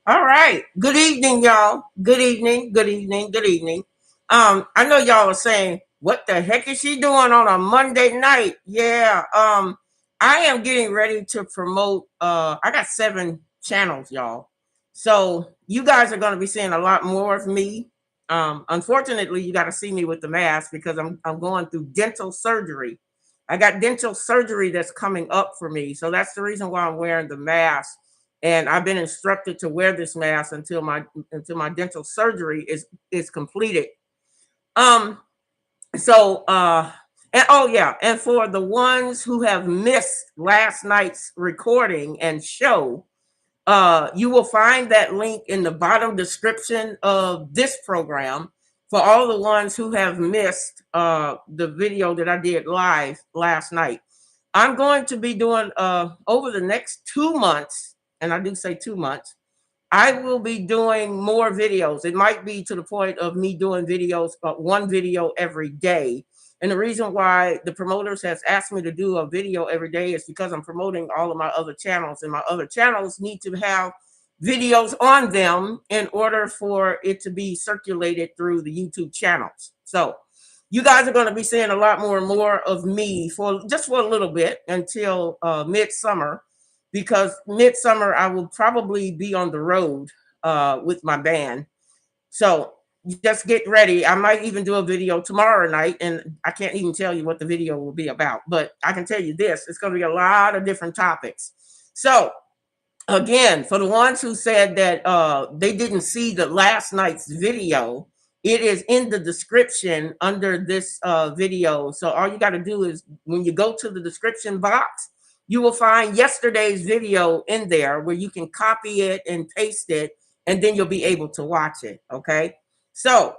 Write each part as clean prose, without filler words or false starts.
All right. Good evening, y'all. Good evening. Good evening. Good evening. I know y'all are saying, "What the heck is she doing on a Monday night?" Yeah. I am getting ready to promote. I got 7 channels, y'all. So you guys are going to be seeing a lot more of me. Unfortunately, you got to see me with the mask because I'm going through dental surgery. I got dental surgery that's coming up for me, so that's the reason why I'm wearing the mask, and I've been instructed to wear this mask until my dental surgery is completed. Um, and oh yeah, and for the ones who have missed last night's recording and show, you will find that link in the bottom description of this program for all the ones who have missed the video that I did live last night. I'm going to be doing over the next 2 months, and I do say 2 months, I will be doing more videos. It might be to the point of me doing videos, one video every day. And the reason why the promoters has asked me to do a video every day is because I'm promoting all of my other channels, and my other channels need to have videos on them in order for it to be circulated through the YouTube channels. So you guys are going to be seeing a lot more and more of me for just for a little bit until midsummer, because midsummer I will probably be on the road with my band. So just get ready. I might even do a video tomorrow night, and I can't even tell you what the video will be about, but I can tell you this: it's going to be a lot of different topics. So again, for the ones who said that they didn't see the last night's video, it is in the description under this video. So all you got to do is when you go to the description box, you will find yesterday's video in there where you can copy it and paste it, and then you'll be able to watch it. Okay. So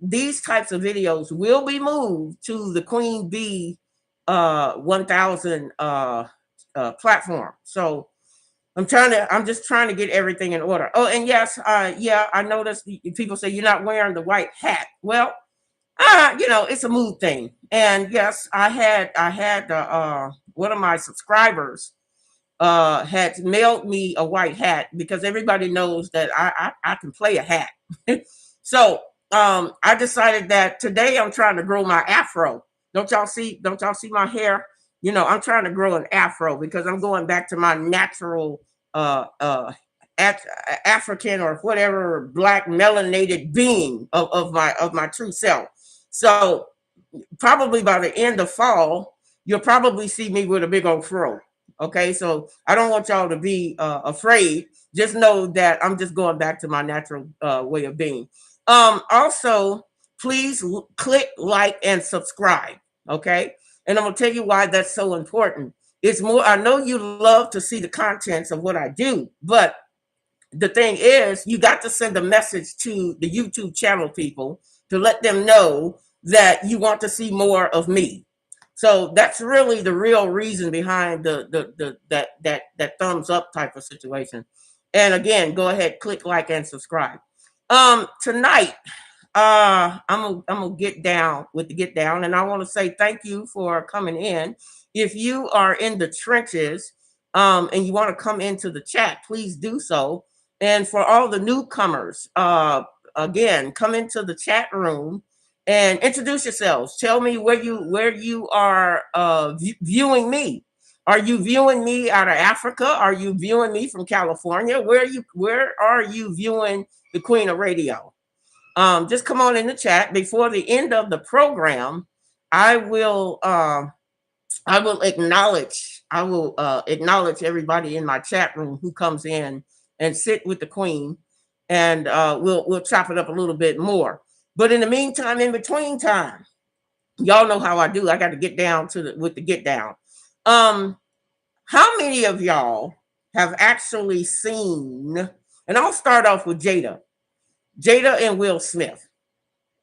these types of videos will be moved to the Queen Bee 1000 platform. So I'm just trying to get everything in order. Oh, and yes, yeah, I noticed people say you're not wearing the white hat. Well, it's a mood thing. And yes, I had one of my subscribers had mailed me a white hat because everybody knows that I can play a hat. So I decided that today I'm trying to grow my afro. Don't y'all see my hair? I'm trying to grow an afro because I'm going back to my natural uh uh African or whatever black melanated being of my true self. So probably by the end of fall, you'll probably see me with a big old fro. Okay, so I don't want y'all to be afraid. Just know that I'm just going back to my natural way of being. Also, please click like and subscribe. Okay, and I'm gonna tell you why that's so important. It's more. I know you love to see the contents of what I do, but the thing is, you got to send a message to the YouTube channel people to let them know that you want to see more of me. So that's really the real reason behind that thumbs up type of situation. And again, go ahead, click like and subscribe. Tonight, I'm gonna get down with the get down, and I want to say thank you for coming in. If you are in the trenches, and you want to come into the chat, please do so. And for all the newcomers, again, come into the chat room and introduce yourselves. Tell me where you are viewing me. Are you viewing me out of Africa? Are you viewing me from California? Where are you viewing the Queen of Radio? Just come on in the chat before the end of the program. I will acknowledge everybody in my chat room who comes in and sit with the Queen, and we'll chop it up a little bit more. But in the meantime, in between time, y'all know how I do. I got to get down with the get down. How many of y'all have actually seen? And I'll start off with Jada and Will Smith.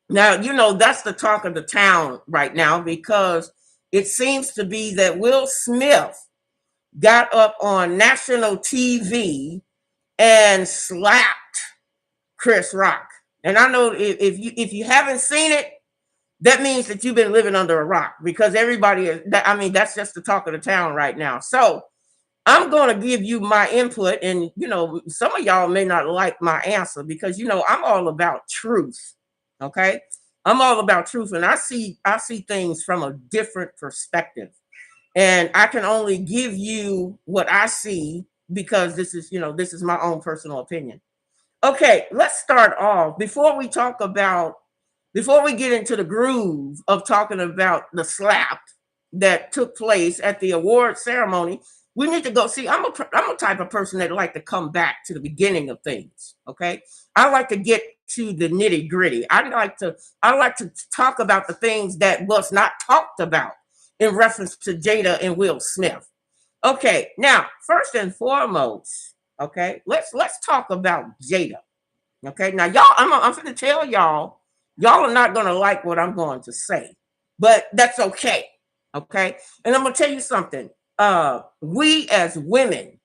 Now, that's the talk of the town right now, because it seems to be that Will Smith got up on national TV and slapped Chris Rock. And I know if you haven't seen it, that means that you've been living under a rock, because everybody is, that's just the talk of the town right now. So I'm going to give you my input, and some of y'all may not like my answer, because I'm all about truth. Okay, I'm all about truth, and I see things from a different perspective, and I can only give you what I see, because this is my own personal opinion. Okay, let's start off before we get into the groove of talking about the slap that took place at the award ceremony. We need to go see. I'm a type of person that like to come back to the beginning of things. Okay, I like to get to the nitty gritty. I like to talk about the things that was not talked about in reference to Jada and Will Smith. Okay, now first and foremost, okay, let's talk about Jada. Okay, now y'all, I'm going to tell y'all are not going to like what I'm going to say, but that's okay. Okay, and I'm going to tell you something. We as women,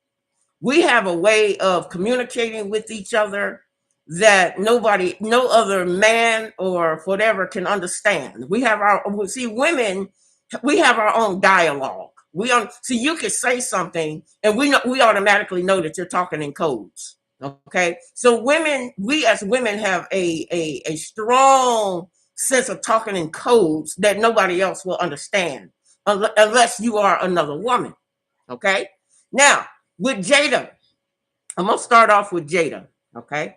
we have a way of communicating with each other that no other man or whatever can understand. Women, we have our own dialogue. You can say something, and we automatically know that you're talking in codes. Okay, so we as women have a strong sense of talking in codes that nobody else will understand, unless you are another woman. Okay, now with Jada, I'm gonna start off with Jada. Okay,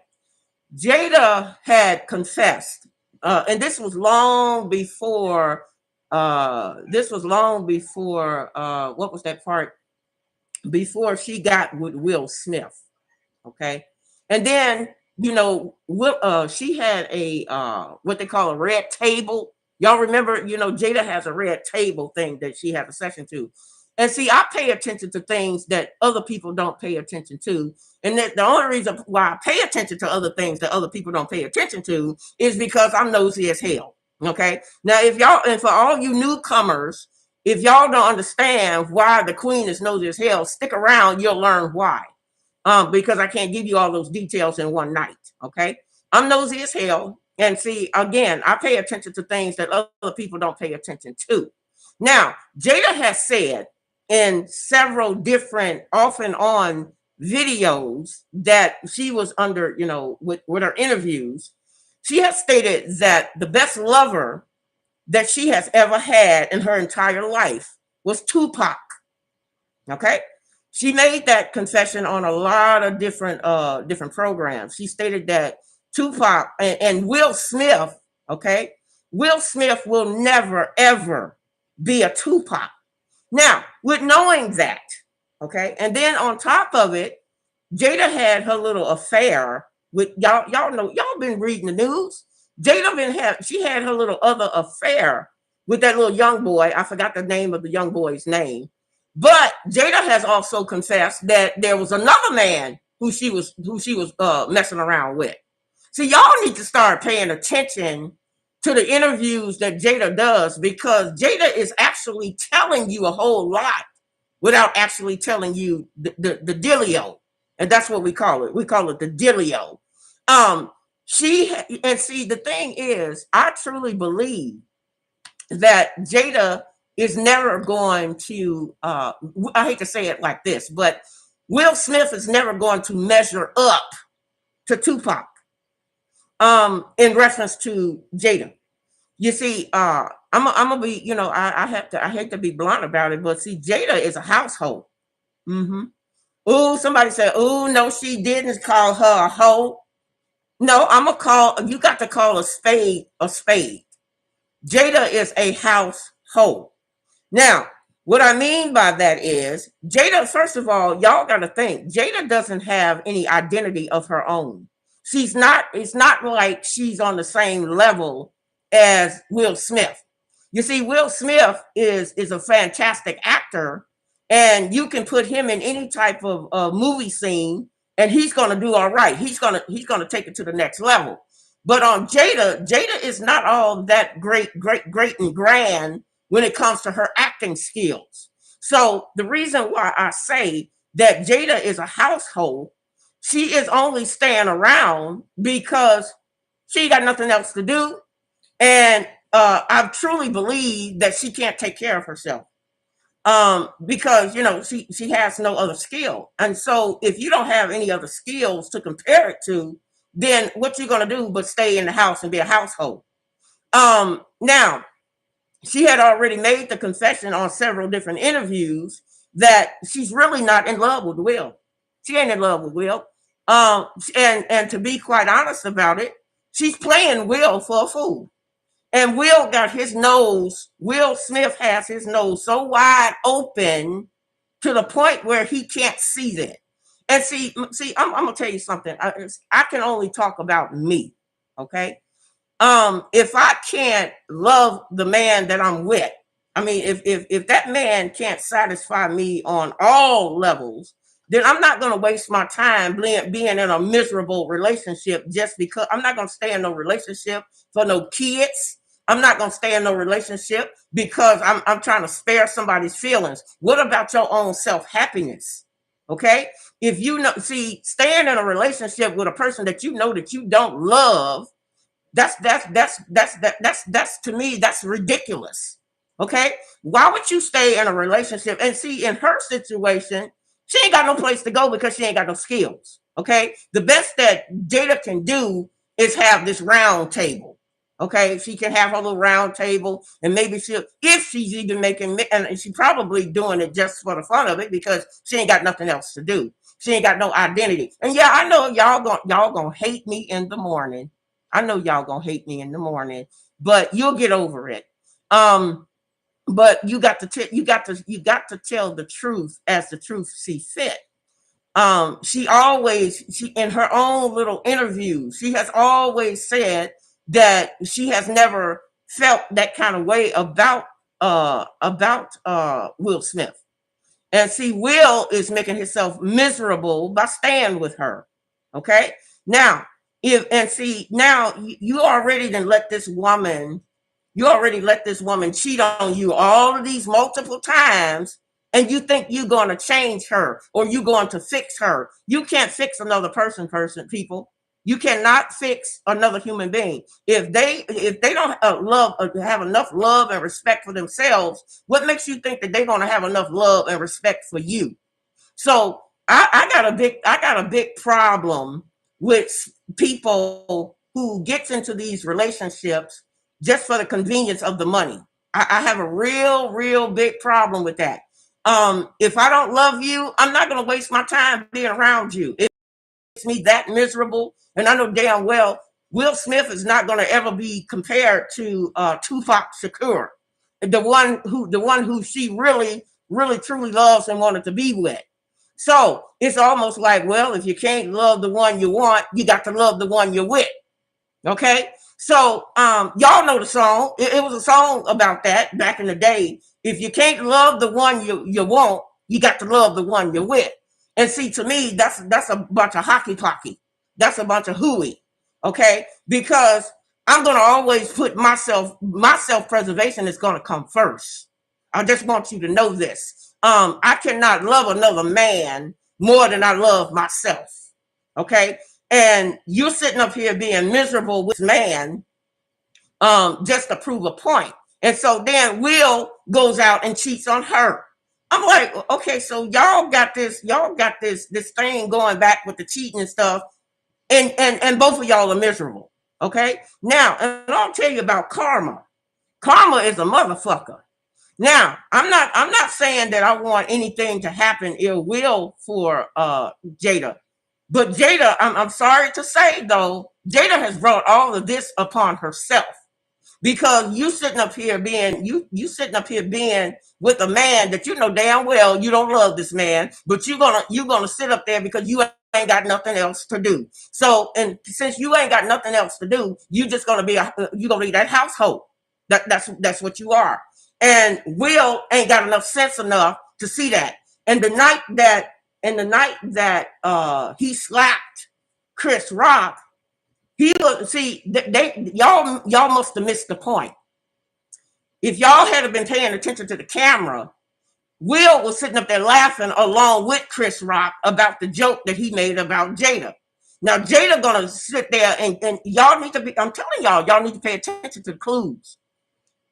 Jada had confessed, and this was long before. What was that part? Before she got with Will Smith. Okay, and then she had a what they call a red table. Y'all remember? Jada has a red table thing that she has a session to. And see, I pay attention to things that other people don't pay attention to. And that the only reason why I pay attention to other things that other people don't pay attention to is because I'm nosy as hell. Okay. Now, and for all you newcomers, if y'all don't understand why the queen is nosy as hell, stick around, you'll learn why. Because I can't give you all those details in one night. Okay. I'm nosy as hell. And see, again, I pay attention to things that other people don't pay attention to. Now, Jada has said in several different off and on videos that she was under, with her interviews, she has stated that the best lover that she has ever had in her entire life was Tupac. Okay. She made that confession on a lot of different programs. She stated that Tupac and Will Smith, okay, Will Smith will never ever be a Tupac. Now, with knowing that, okay, and then on top of it, Jada had her little affair with y'all. Y'all know, y'all been reading the news. She had her little other affair with that little young boy. I forgot the name of the young boy's name. But Jada has also confessed that there was another man who she was messing around with. So y'all need to start paying attention to the interviews that Jada does, because Jada is actually telling you a whole lot without actually telling you the dealio. And that's what we call it. We call it the dealio. And see, the thing is, I truly believe that Jada is never going to, I hate to say it like this, but Will Smith is never going to measure up to Tupac in reference to Jada. You see, I'm gonna be, I hate to be blunt about it, but see, Jada is a household. Mm-hmm. Oh, somebody said, oh no, she didn't call her a hoe. No, you got to call a spade a spade. Jada is a household. Now, what I mean by that is Jada, first of all, y'all got to think Jada doesn't have any identity of her own. It's not like she's on the same level as Will Smith. You see, Will Smith is a fantastic actor, and you can put him in any type of movie scene, and he's going to do all right. He's gonna take it to the next level. But on Jada is not all that great and grand when it comes to her acting skills. So the reason why I say that Jada is a household, she is only staying around because she got nothing else to do, and I truly believe that she can't take care of herself because she has no other skill, and so if you don't have any other skills to compare it to, then what you gonna do but stay in the house and be a household? Now she had already made the confession on several different interviews that she's really not in love with Will. She ain't in love with Will. And to be quite honest about it, she's playing Will for a fool. And Will Smith has his nose so wide open to the point where he can't see that. And I'm gonna tell you something. I can only talk about me, okay? If I can't love the man that I'm with, I mean, if that man can't satisfy me on all levels, then I'm not going to waste my time being in a miserable relationship just because. I'm not going to stay in no relationship for no kids. I'm not going to stay in no relationship because I'm trying to spare somebody's feelings. What about your own self-happiness? Okay. If staying in a relationship with a person that you know that you don't love, that's to me, that's ridiculous. Okay. Why would you stay in a relationship? And see, in her situation, she ain't got no place to go because she ain't got no skills. Okay. The best that Jada can do is have this round table. Okay. She can have her little round table, and maybe if she's even making, and she's probably doing it just for the fun of it because she ain't got nothing else to do. She ain't got no identity. And yeah, I know y'all gonna hate me in the morning. I know y'all gonna hate me in the morning, but you'll get over it. But you got to tell the truth as the truth see fit. She in her own little interviews, she has always said that she has never felt that kind of way about Will Smith. And see, Will is making himself miserable by staying with her. Okay. Now, now you already let this woman cheat on you all of these multiple times, and you think you're going to change her or you're going to fix her. You can't fix another people. You cannot fix another human being. If they don't have enough love and respect for themselves, what makes you think that they're going to have enough love and respect for you? So I got a big problem with people who gets into these relationships just for the convenience of the money. I have a real big problem with that. If I don't love you, I'm not going to waste my time being around you. It makes me that miserable, and I know damn well Will Smith is not going to ever be compared to Tupac Shakur, the one who she really truly loves and wanted to be with. So it's almost like, well, if you can't love the one you want, you got to love the one you're with. Okay. So y'all know the song. It was a song about that back in the day. If you can't love the one you want, you got to love the one you're with. And see, to me, that's a bunch of hockey pocky. That's a bunch of hooey. Okay. Because I'm gonna always put my self-preservation is gonna come first. I just want you to know this. I cannot love another man more than I love myself. Okay. and you're sitting up here being miserable with this man, just to prove a point. And so then Will goes out and cheats on her. I'm like, okay, so y'all got this thing going back with the cheating and stuff, and both of y'all are miserable. Okay, now, and I'll tell you about karma. Karma is a motherfucker. Now, I'm not saying that I want anything to happen ill will for Jada. But Jada, I'm sorry to say though, Jada has brought all of this upon herself, because you sitting up here being with a man that you know damn well you don't love this man, but you're gonna sit up there because you ain't got nothing else to do. So, and since you ain't got nothing else to do, you're gonna be that household. That's what you are. And Will ain't got enough sense enough to see that. And the night that he slapped Chris Rock, he was see they y'all must have missed the point. If y'all had been paying attention to the camera, Will was sitting up there laughing along with Chris Rock about the joke that he made about Jada. Now Jada gonna sit there and y'all need to be. I'm telling y'all need to pay attention to the clues.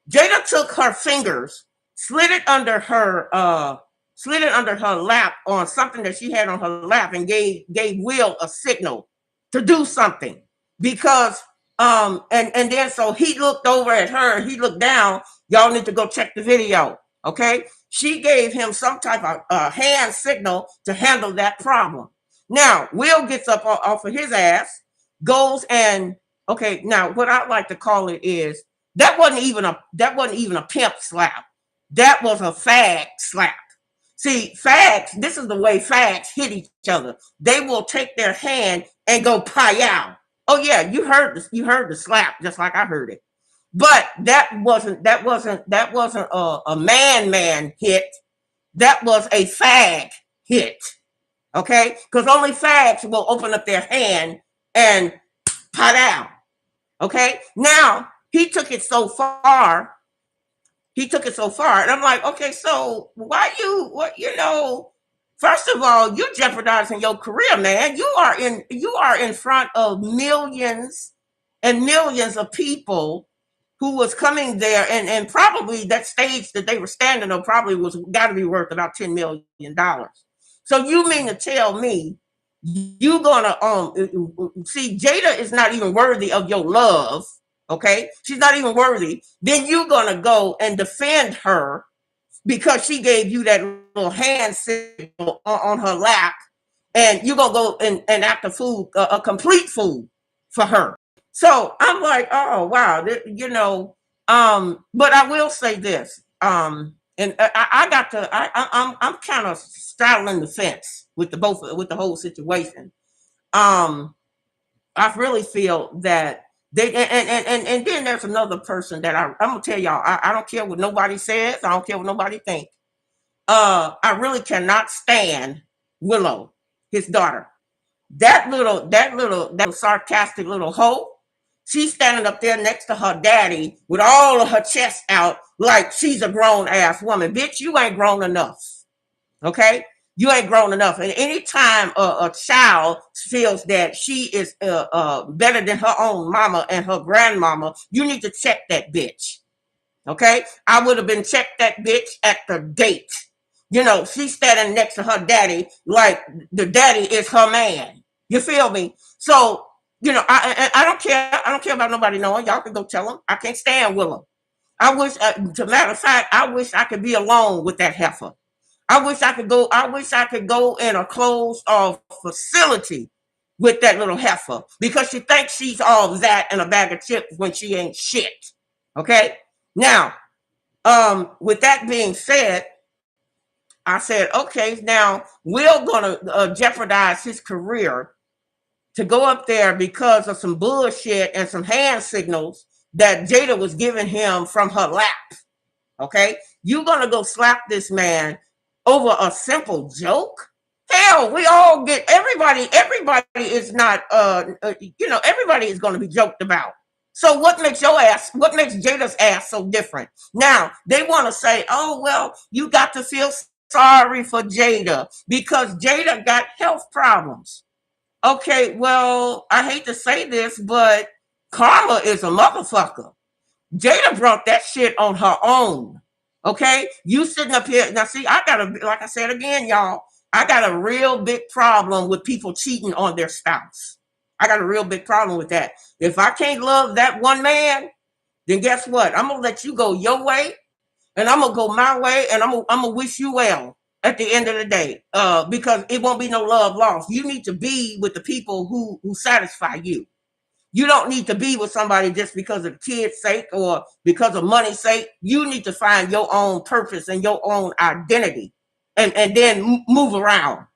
Jada took her fingers, slid it under her lap on something that she had on her lap, and gave Will a signal to do something. Because and then so he looked over at her, he looked down. Y'all need to go check the video. Okay. She gave him some type of hand signal to handle that problem. Now, Will gets up off of his ass, goes and okay, now what I like to call it is that wasn't even a pimp slap. That was a fag slap. See, fags, this is the way fags hit each other. They will take their hand and go pie-yow. Oh yeah, you heard the slap just like I heard it. But that wasn't a man hit. That was a fag hit. Okay? Because only fags will open up their hand and pot out. Okay? Now, he took it so far. And I'm like, okay, so why first of all, you're jeopardizing your career, man. You are in front of millions and millions of people who was coming there, and probably that stage that they were standing on probably was got to be worth about $10 million. So you mean to tell me you gonna see Jada is not even worthy of your love? Okay, she's not even worthy. Then you're gonna go and defend her because she gave you that little hand signal on her lap, and you're gonna go and act a complete fool for her. So I'm like, oh wow, but I will say this, and I'm kind of straddling the fence with the whole situation. Um, I really feel that and then there's another person that I'm gonna tell y'all. I don't care what nobody says. I don't care what nobody thinks. I really cannot stand Willow, his daughter. That little sarcastic little hoe. She's standing up there next to her daddy with all of her chest out like she's a grown ass woman. Bitch, you ain't grown enough. Okay? You ain't grown enough. And anytime a child feels that she is better than her own mama and her grandmama, you need to check that bitch. Okay? I would have been checked that bitch at the gate. She's standing next to her daddy like the daddy is her man. You feel me? So, I don't care. I don't care about nobody knowing. Y'all can go tell them. I can't stand Willem. I wish, to matter of fact, I wish I could be alone with that heifer. I wish I could go. I wish I could go in a closed off facility with that little heifer because she thinks she's all that and a bag of chips when she ain't shit. Okay. Now, with that being said, I said, okay, now we're gonna jeopardize his career to go up there because of some bullshit and some hand signals that Jada was giving him from her lap. Okay, you're gonna go slap this man over a simple joke? Hell, we all get everybody. Everybody is not. Everybody is going to be joked about. So what makes Jada's ass so different? Now they want to say, oh well, you got to feel sorry for Jada because Jada got health problems. Okay, well, I hate to say this, but karma is a motherfucker. Jada brought that shit on her own. Okay, you sitting up here now. See, I got a like I said again, y'all. I got a real big problem with people cheating on their spouse. I got a real big problem with that. If I can't love that one man, then guess what? I'm gonna let you go your way, and I'm gonna go my way, and I'm gonna wish you well at the end of the day, because it won't be no love lost. You need to be with the people who satisfy you. You don't need to be with somebody just because of kids' sake or because of money's sake. You need to find your own purpose and your own identity, and then move around.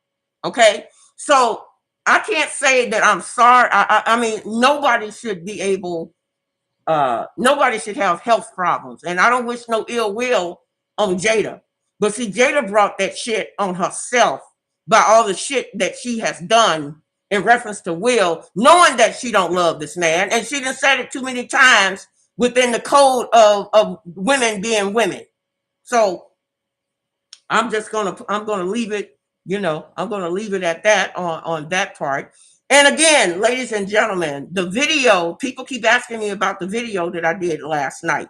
Okay, so I can't say that I'm sorry. I mean, nobody should be able nobody should have health problems. And I don't wish no ill will on Jada. But see, Jada brought that shit on herself by all the shit that she has done in reference to Will, knowing that she don't love this man. And she done said it too many times within the code of women being women. So I'm gonna leave it, I'm gonna leave it at that on that part. And again, ladies and gentlemen, the video, people keep asking me about the video that I did last night.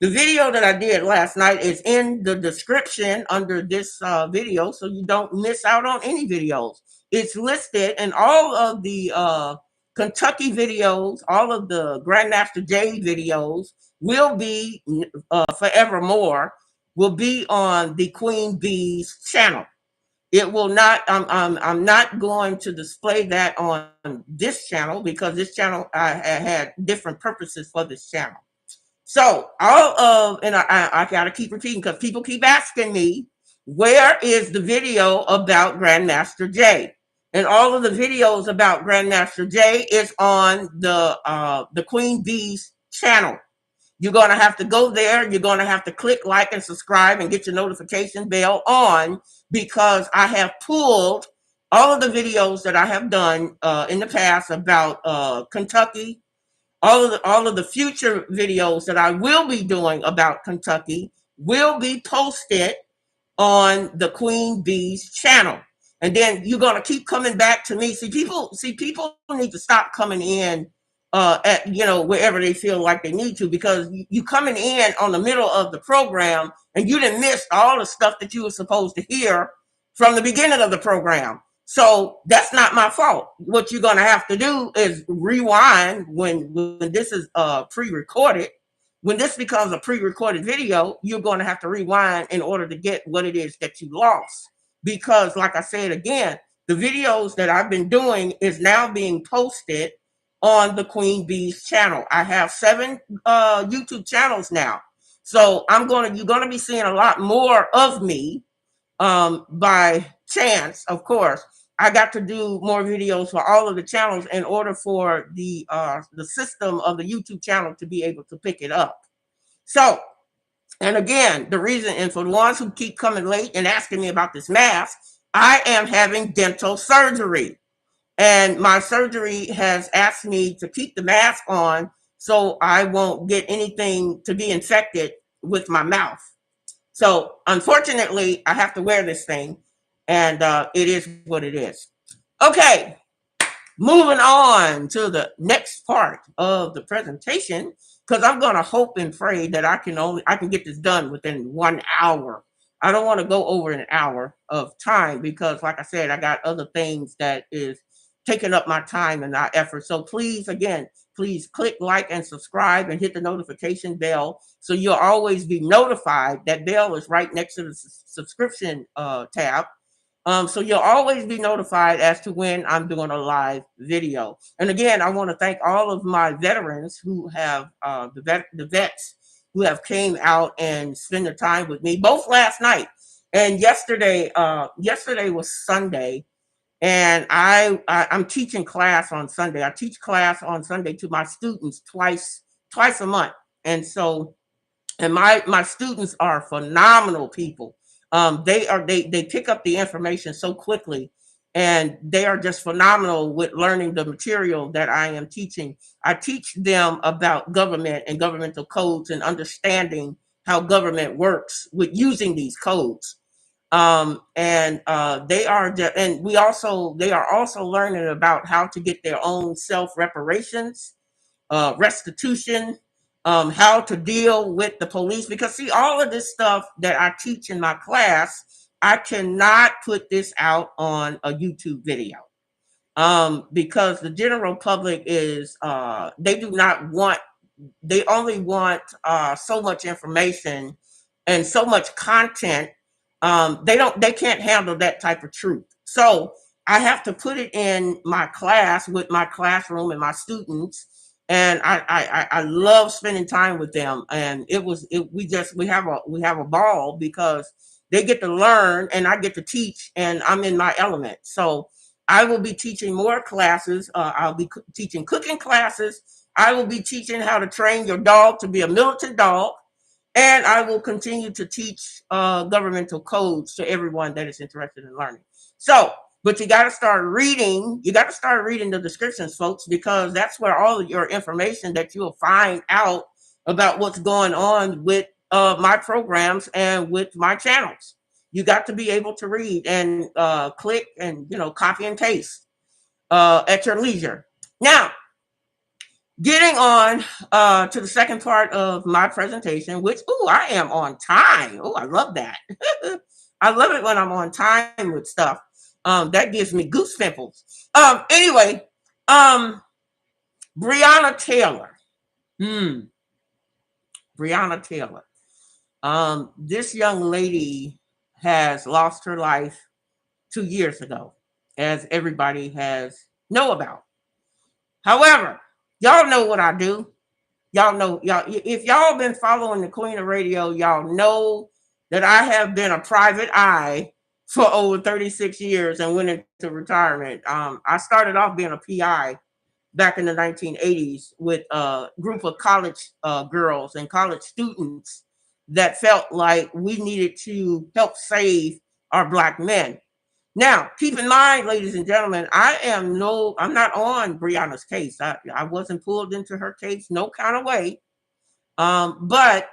The video that I did last night is in the description under this video, so you don't miss out on any videos. It's listed, and all of the Kentucky videos, all of the Grandmaster Jay videos will be forevermore will be on the Queen Bee's channel. It will not. I'm not going to display that on this channel because this channel I had different purposes for this channel. So all of and I got to keep repeating because people keep asking me where is the video about Grandmaster Jay, and all of the videos about Grandmaster Jay is on the Queen Bee's channel. You're going to have to go there. You're going to have to click like and subscribe and get your notification bell on because I have pulled all of the videos that I have done in the past about Kentucky. All of the future videos that I will be doing about Kentucky will be posted on the Queen Bee's channel. And then you're gonna keep coming back to me. See, people need to stop coming in at wherever they feel like they need to because you coming in on the middle of the program and you didn't miss all the stuff that you were supposed to hear from the beginning of the program. So that's not my fault. What you're gonna have to do is rewind when this is pre-recorded. When this becomes a pre-recorded video, you're going to have to rewind in order to get what it is that you lost. Because, like I said again, the videos that I've been doing is now being posted on the Queen Bee's channel. I have 7 YouTube channels now, so you're gonna be seeing a lot more of me. By chance, of course, I got to do more videos for all of the channels in order for the system of the YouTube channel to be able to pick it up. So, and again, the reason, and for the ones who keep coming late and asking me about this mask, I am having dental surgery. And my surgery has asked me to keep the mask on so I won't get anything to be infected with my mouth. So, unfortunately, I have to wear this thing, and it is what it is. Okay, moving on to the next part of the presentation, because I'm going to hope and pray that I can get this done within 1 hour. I don't want to go over an hour of time because, like I said, I got other things that is taking up my time and my effort. So please, again, please click like and subscribe and hit the notification bell so you'll always be notified. That bell is right next to the subscription tab. So you'll always be notified as to when I'm doing a live video. And again, I want to thank all of my veterans who have the vets who have came out and spent the time with me, both last night and yesterday. Yesterday was Sunday, and I'm teaching class on Sunday. I teach class on Sunday to my students twice a month, and so and my students are phenomenal people. They pick up the information so quickly, and they are just phenomenal with learning the material that I am teaching. I teach them about government and governmental codes and understanding how government works with using these codes. And they are also learning about how to get their own self reparations, restitution, how to deal with the police. Because see, all of this stuff that I teach in my class, I cannot put this out on a YouTube video, because the general public is they do not want, they only want so much information and so much content. They can't handle that type of truth. So I have to put it in my class with my classroom and my students. And I love spending time with them. And we have a ball because they get to learn and I get to teach and I'm in my element. So I will be teaching more classes. I'll be teaching cooking classes. I will be teaching how to train your dog to be a militant dog. And I will continue to teach governmental codes to everyone that is interested in learning. So, but you got to start reading. You got to start reading the descriptions, folks, because that's where all of your information that you'll find out about what's going on with my programs and with my channels. You got to be able to read and click and copy and paste at your leisure. Now, getting on to the second part of my presentation, which, I am on time. I love that. I love it when I'm on time with stuff. That gives me goose pimples. Anyway, Brianna Taylor. Brianna Taylor. This young lady has lost her life 2 years ago, as everybody has know about. However, y'all know what I do. Y'all know, if y'all been following the Queen of Radio, y'all know that I have been a private eye for over 36 years and went into retirement. I started off being a PI back in the 1980s with a group of college girls and college students that felt like we needed to help save our Black men. Now, keep in mind, ladies and gentlemen, I'm not on Brianna's case. I wasn't pulled into her case, no kind of way. But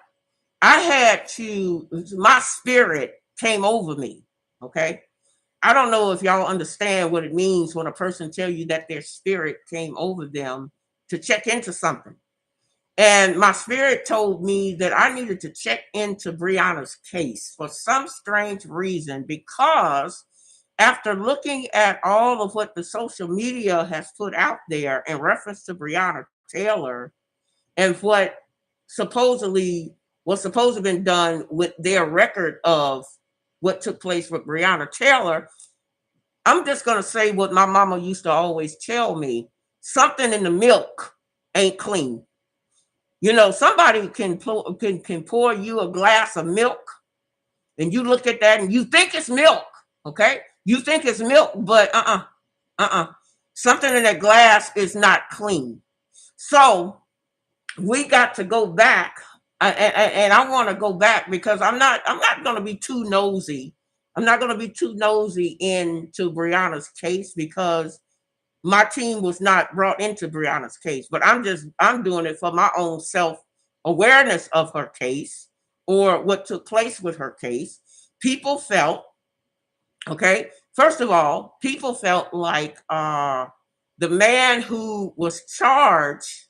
my spirit came over me. Okay. I don't know if y'all understand what it means when a person tell you that their spirit came over them to check into something. And my spirit told me that I needed to check into Brianna's case for some strange reason, because after looking at all of what the social media has put out there in reference to Brianna Taylor and what supposedly was supposed to have been done with their record of what took place with Brianna Taylor, I'm just going to say what my mama used to always tell me: something in the milk ain't clean. Somebody can pour you a glass of milk and you look at that and you think it's milk. Okay. You think it's milk, but something in that glass is not clean. So we got to go back, and I want to go back because I'm not going to be too nosy. I'm not going to be too nosy into Brianna's case because my team was not brought into Brianna's case, but I'm doing it for my own self awareness of her case or what took place with her case. People felt, okay, first of all, people felt like the man who was charged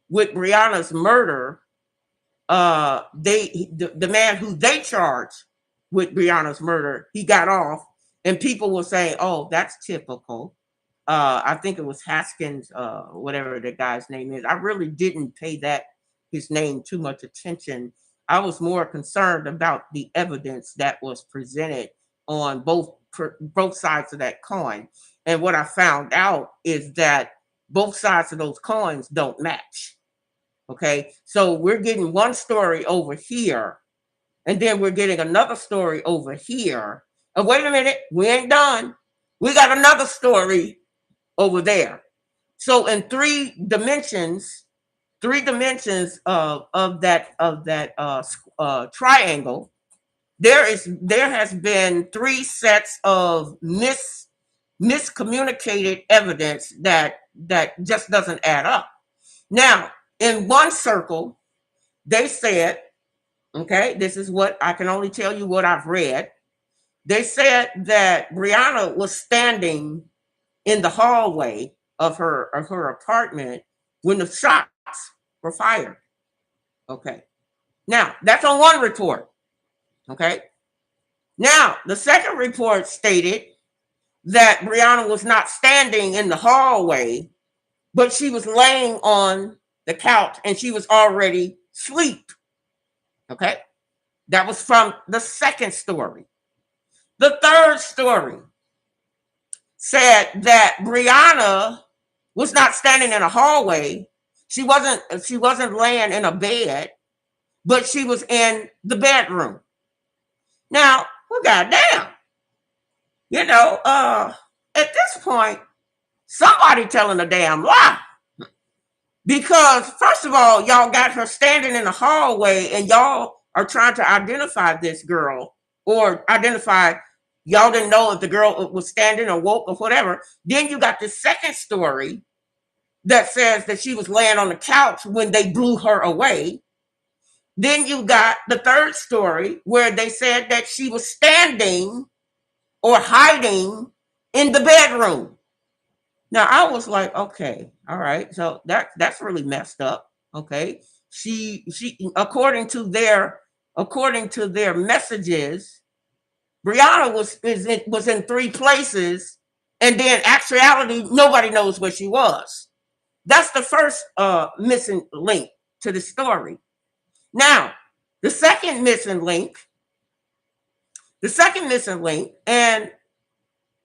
with Brianna's murder, the man who they charged with Brianna's murder, he got off, and people were saying, "Oh, that's typical." I think it was Haskins, whatever the guy's name is. I really didn't pay his name too much attention. I was more concerned about the evidence that was presented on both sides of that coin. And what I found out is that both sides of those coins don't match. Okay, so we're getting one story over here, and then we're getting another story over here. And wait a minute, we ain't done. We got another story over there. So in three dimensions of that triangle, there has been three sets of miscommunicated evidence that just doesn't add up. Now, in one circle, they said, okay, this is what I can only tell you what I've read. They said that Brianna was standing in the hallway of her apartment when the shots were fired. Okay. Now, that's on one report. Okay. Now, the second report stated that Brianna was not standing in the hallway, but she was laying on the couch and she was already asleep. Okay. That was from the second story. The third story said that Brianna was not standing in a hallway. She wasn't laying in a bed, but she was in the bedroom. Now, well, goddamn, at this point, somebody telling a damn lie. Because first of all, y'all got her standing in the hallway and y'all are trying to identify this girl or identify, y'all didn't know if the girl was standing or woke or whatever. Then you got the second story that says that she was laying on the couch when they blew her away. Then you got the third story where they said that she was standing or hiding in the bedroom. Now I was like, okay, all right, so that's really messed up. Okay, she according to their messages, Brianna was in three places, and then actuality nobody knows where she was. That's the first missing link to the story. Now, the second missing link, and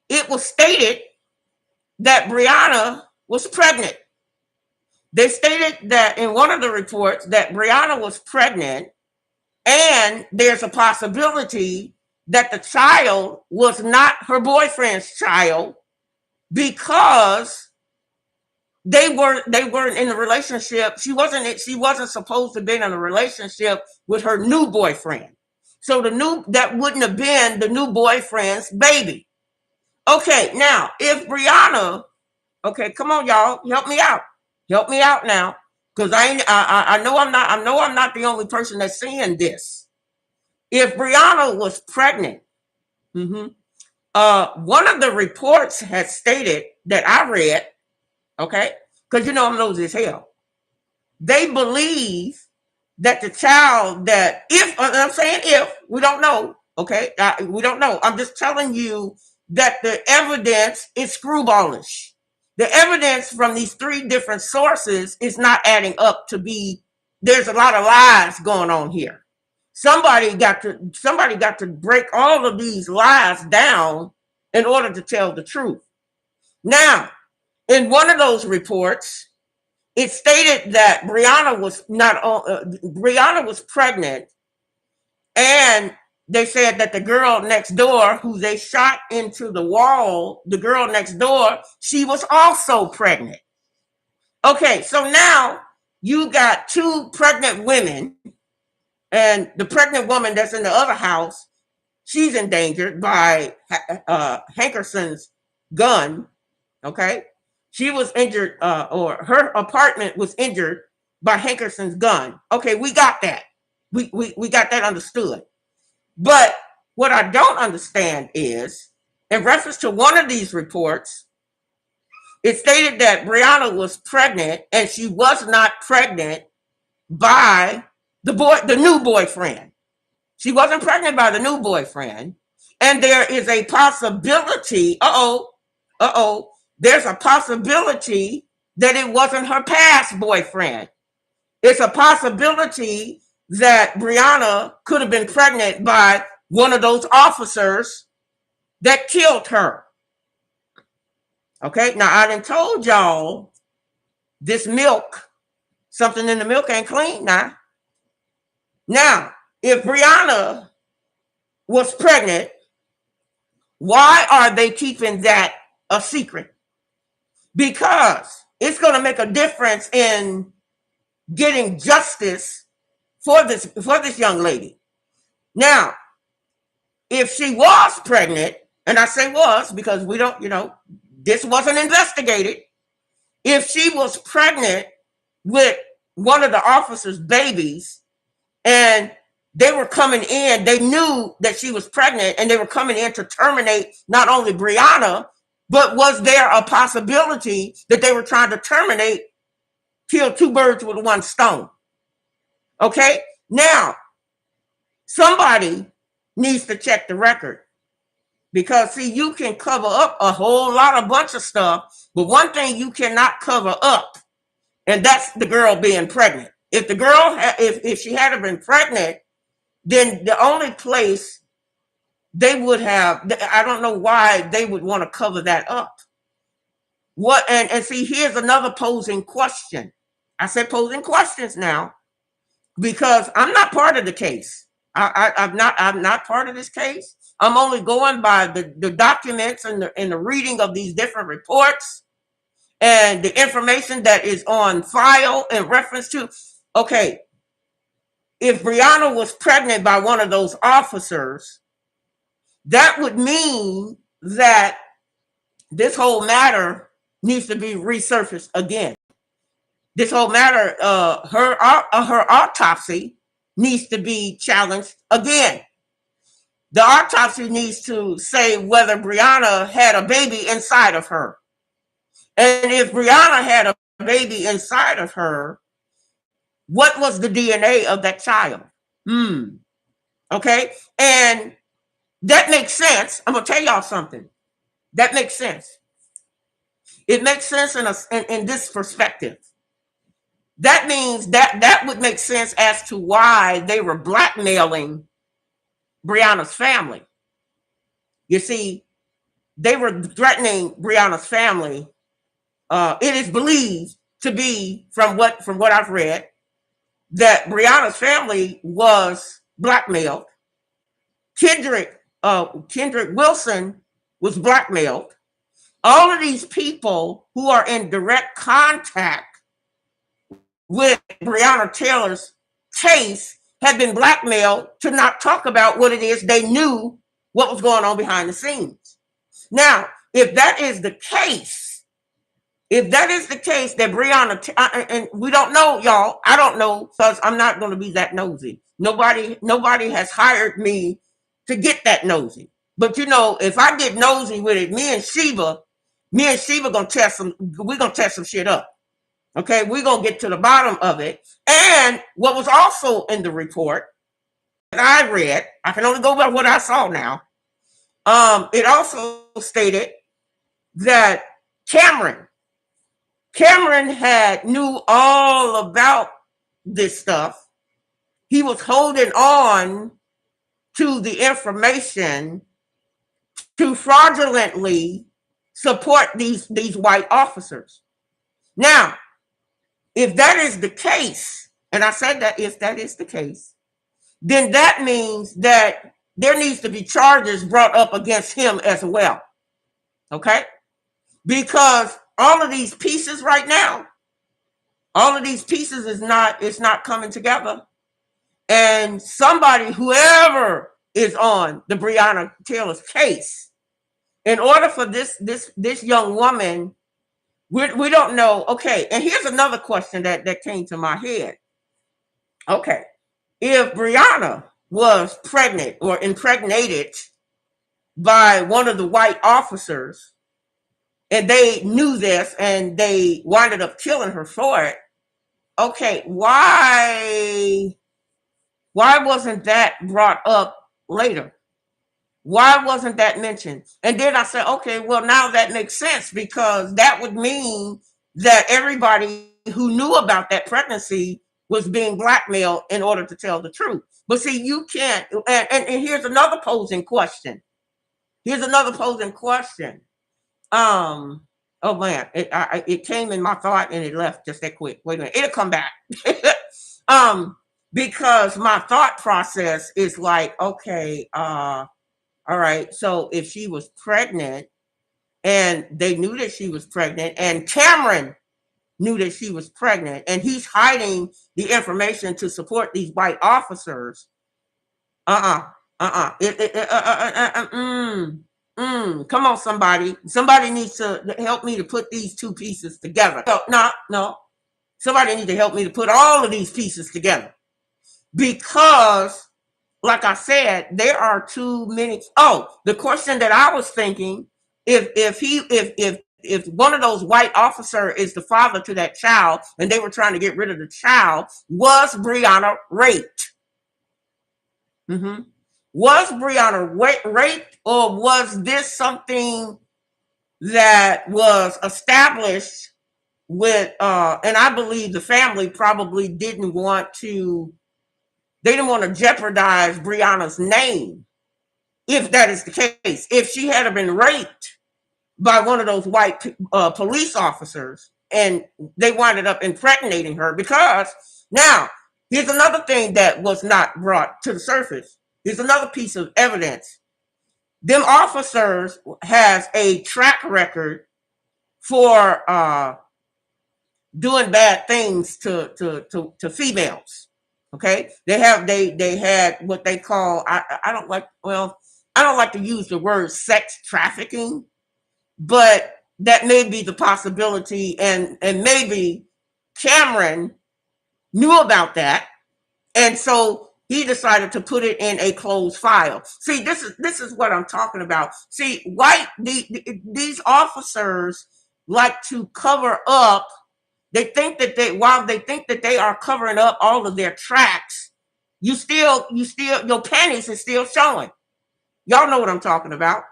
it was stated that Brianna was pregnant. They stated that in one of the reports that Brianna was pregnant, and there's a possibility that the child was not her boyfriend's child because they weren't in a relationship. She wasn't supposed to be in a relationship with her new boyfriend. So that wouldn't have been the new boyfriend's baby. Okay, now if Brianna, okay, come on, y'all, help me out now, because I know I'm not the only person that's seeing this. If Brianna was pregnant, one of the reports had stated that I read, okay, because I'm nosy as hell. They believe that the child that I'm saying if we don't know, okay, we don't know. I'm just telling you that the evidence is screwballish. The evidence from these three different sources is not adding up to be. There's a lot of lies going on here. Somebody got to break all of these lies down in order to tell the truth. Now, in one of those reports, it stated that Brianna was pregnant, and they said that the girl next door, who they shot into the wall, the girl next door, she was also pregnant. Okay, so now you got two pregnant women, and the pregnant woman that's in the other house, she's endangered by Hankerson's gun. Okay, she was injured, or her apartment was injured by Hankerson's gun. Okay, we got that. We got that understood. But what I don't understand is, in reference to one of these reports, it stated that Brianna was pregnant, and she was not pregnant by the new boyfriend. She wasn't pregnant by the new boyfriend, and there is a possibility. There's a possibility that it wasn't her past boyfriend. It's a possibility that Brianna could have been pregnant by one of those officers that killed her. Okay, now I done told y'all this milk, something in the milk ain't clean now. Now, if Brianna was pregnant, why are they keeping that a secret? Because it's going to make a difference in getting justice for this young lady. Now, if she was pregnant, and I say was because we don't, this wasn't investigated. If she was pregnant with one of the officer's babies, and they were coming in, they knew that she was pregnant, and they were coming in to terminate not only Brianna, but was there a possibility that they were trying to terminate, kill two birds with one stone? Okay, now somebody needs to check the record, because see, you can cover up a whole lot of bunch of stuff, but one thing you cannot cover up, and that's the girl being pregnant. If the girl, if she had been pregnant, then the only place they would have, I don't know why they would want to cover that up. What, and see, here's another posing question. I said posing questions now, because I'm not part of the case. I'm not part of this case. I'm only going by the documents and the reading of these different reports and the information that is on file in reference to, okay, if Brianna was pregnant by one of those officers, that would mean that this whole matter needs to be resurfaced again. This whole matter, her autopsy needs to be challenged again. The autopsy needs to say whether Brianna had a baby inside of her. And if Brianna had a baby inside of her, what was the DNA of that child? Okay, and that makes sense. I'm gonna tell y'all something. That makes sense. It makes sense in this perspective. That means that would make sense as to why they were blackmailing Brianna's family. You see, they were threatening Brianna's family. It is believed to be, from what I've read, that Brianna's family was blackmailed. Kendrick Wilson was blackmailed. All of these people who are in direct contact with Brianna Taylor's case had been blackmailed to not talk about what it is they knew what was going on behind the scenes. Now, if that is the case, that Brianna, and we don't know, y'all, I don't know, because I'm not going to be that nosy. Nobody has hired me to get that nosy. But you know, if I get nosy with it, me and Sheba gonna test some shit up. Okay, we're gonna get to the bottom of it. And what was also in the report that I read, I can only go by what I saw now. It also stated that Cameron had knew all about this stuff. He was holding on to the information to fraudulently support these white officers. Now, if that is the case, and I said that if that is the case, then that means that there needs to be charges brought up against him as well. Okay? Because all of these pieces right now, is not coming together. And somebody, whoever is on the Brianna Taylor's case, in order for this young woman, we don't know. Okay, and here's another question that came to my head. Okay, if Brianna was pregnant or impregnated by one of the white officers, and they knew this and they winded up killing her for it, okay, why wasn't that brought up later? Why wasn't that mentioned? And then I said, okay, well, now that makes sense, because that would mean that everybody who knew about that pregnancy was being blackmailed in order to tell the truth. But see, you can't. And here's another posing question. Oh man, it came in my thought and it left just that quick. Wait a minute, it'll come back. Because my thought process is like, okay, all right, so if she was pregnant and they knew that she was pregnant, and Cameron knew that she was pregnant, and he's hiding the information to support these white officers, come on, somebody needs to help me to put these two pieces together. No, somebody needs to help me to put all of these pieces together, because like I said, there are too many. Oh, the question that I was thinking, if one of those white officer is the father to that child and they were trying to get rid of the child, was Brianna raped? Mm-hmm. Was Brianna raped, or was this something that was established with, and I believe the family probably didn't want to, they didn't want to jeopardize Brianna's name, if that is the case. If she had been raped by one of those white police officers and they winded up impregnating her, because now here's another thing that was not brought to the surface. Here's another piece of evidence. Them officers has a track record for doing bad things to females. Okay, they had what they call, I don't like, well, I don't like to use the word sex trafficking, but that may be the possibility, and maybe Cameron knew about that, and so he decided to put it in a closed file. See, this is what I'm talking about. See, these officers like to cover up. They think that while they think that they are covering up all of their tracks, you still your panties is still showing. Y'all know what I'm talking about.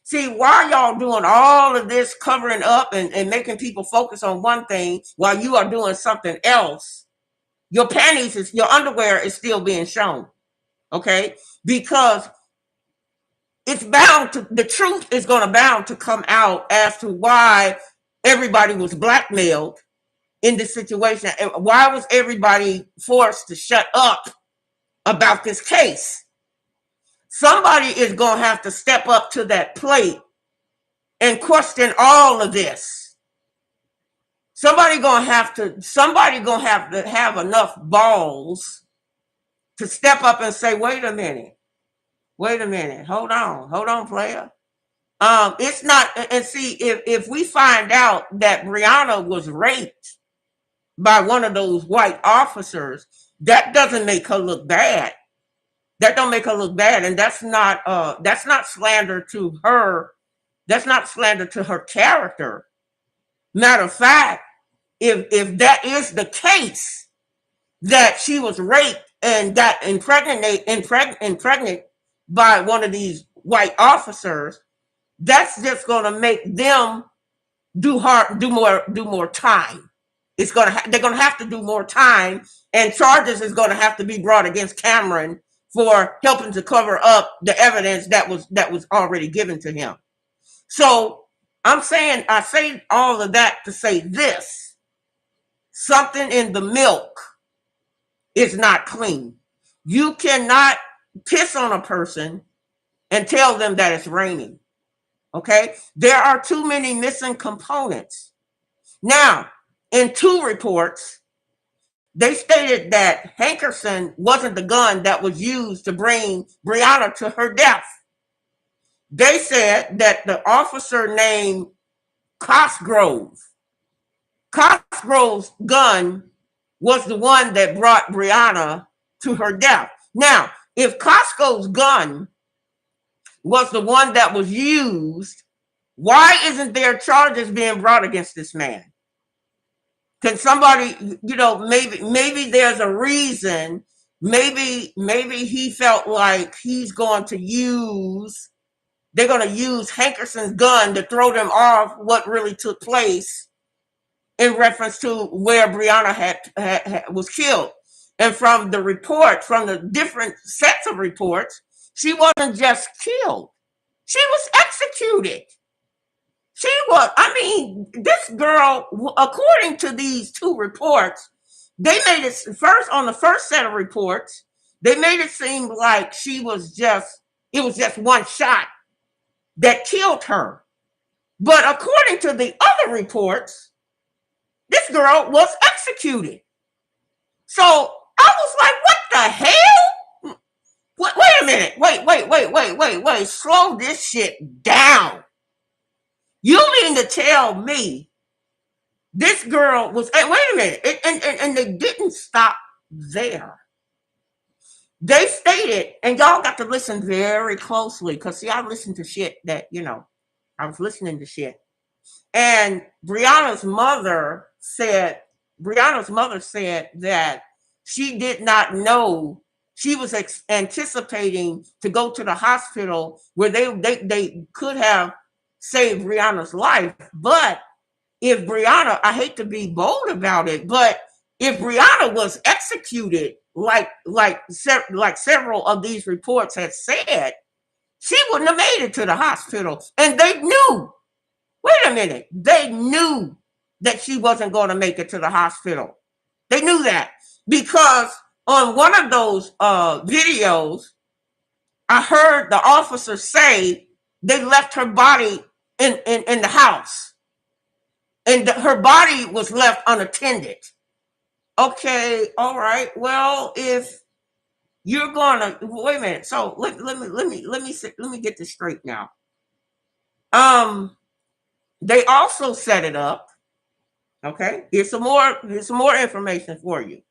See, why y'all doing all of this covering up and making people focus on one thing while you are doing something else? Your your underwear is still being shown. Okay? Because the truth is going to bound to come out as to why everybody was blackmailed in this situation. And why was everybody forced to shut up about this case? Somebody is going to have to step up to that plate and question all of this. Somebody gonna have to have enough balls to step up and say, wait a minute, hold on, player. It's not, and see, if we find out that Brianna was raped by one of those white officers, that doesn't make her look bad. That don't make her look bad, and that's not slander to her. That's not slander to her character. Matter of fact, if that is the case, that she was raped and got impregnated by one of these white officers, that's just going to make them do more time. They're going to have to do more time, and charges is going to have to be brought against Cameron for helping to cover up the evidence that was already given to him. So I say all of that to say this: something in the milk is not clean. You cannot piss on a person and tell them that it's raining. Okay? There are too many missing components. Now, in 2 reports, they stated that Hankerson wasn't the gun that was used to bring Brianna to her death. They said that the officer named Cosgrove's gun was the one that brought Brianna to her death. Now, if Costco's gun was the one that was used, why isn't there charges being brought against this man? Can somebody, maybe there's a reason. Maybe he felt like they're going to use Hankerson's gun to throw them off what really took place in reference to where Brianna was killed. And from the different sets of reports, she wasn't just killed. She was executed. This girl, according to these 2 reports, they made it on the first set of reports, they made it seem like it was just one shot that killed her. But according to the other reports, this girl was executed. So I was like, what the hell? Wait a minute. Wait. Slow this shit down. You mean to tell me this girl was, wait a minute, and they didn't stop there. they stated, and y'all got to listen very closely, because see, I listened to shit that, I was listening to shit. And Brianna's mother said that she did not know, she was anticipating to go to the hospital where they could have saved Brianna's life. But if Brianna, I hate to be bold about it, but if Brianna was executed like several of these reports had said, she wouldn't have made it to the hospital. And they knew. Wait a minute. They knew that she wasn't going to make it to the hospital. They knew that because on one of those videos, I heard the officer say they left her body in the house, and her body was left unattended. Okay, all right. Well, if you're gonna wait a minute, so let me get this straight now. They also set it up. Okay, here's some more information for you.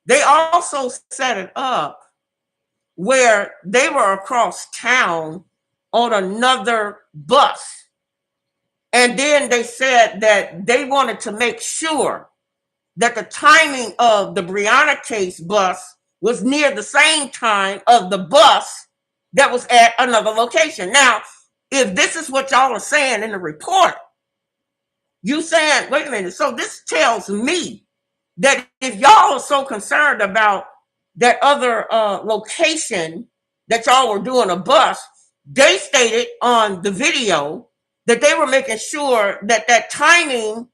They also set it up where they were across town on another bus. And then they said that they wanted to make sure that the timing of the Brianna case bus was near the same time of the bus that was at another location. Now, if this is what y'all are saying in the report, you saying, wait a minute, so this tells me that if y'all are so concerned about that other location that y'all were doing a bus, they stated on the video that they were making sure that that timing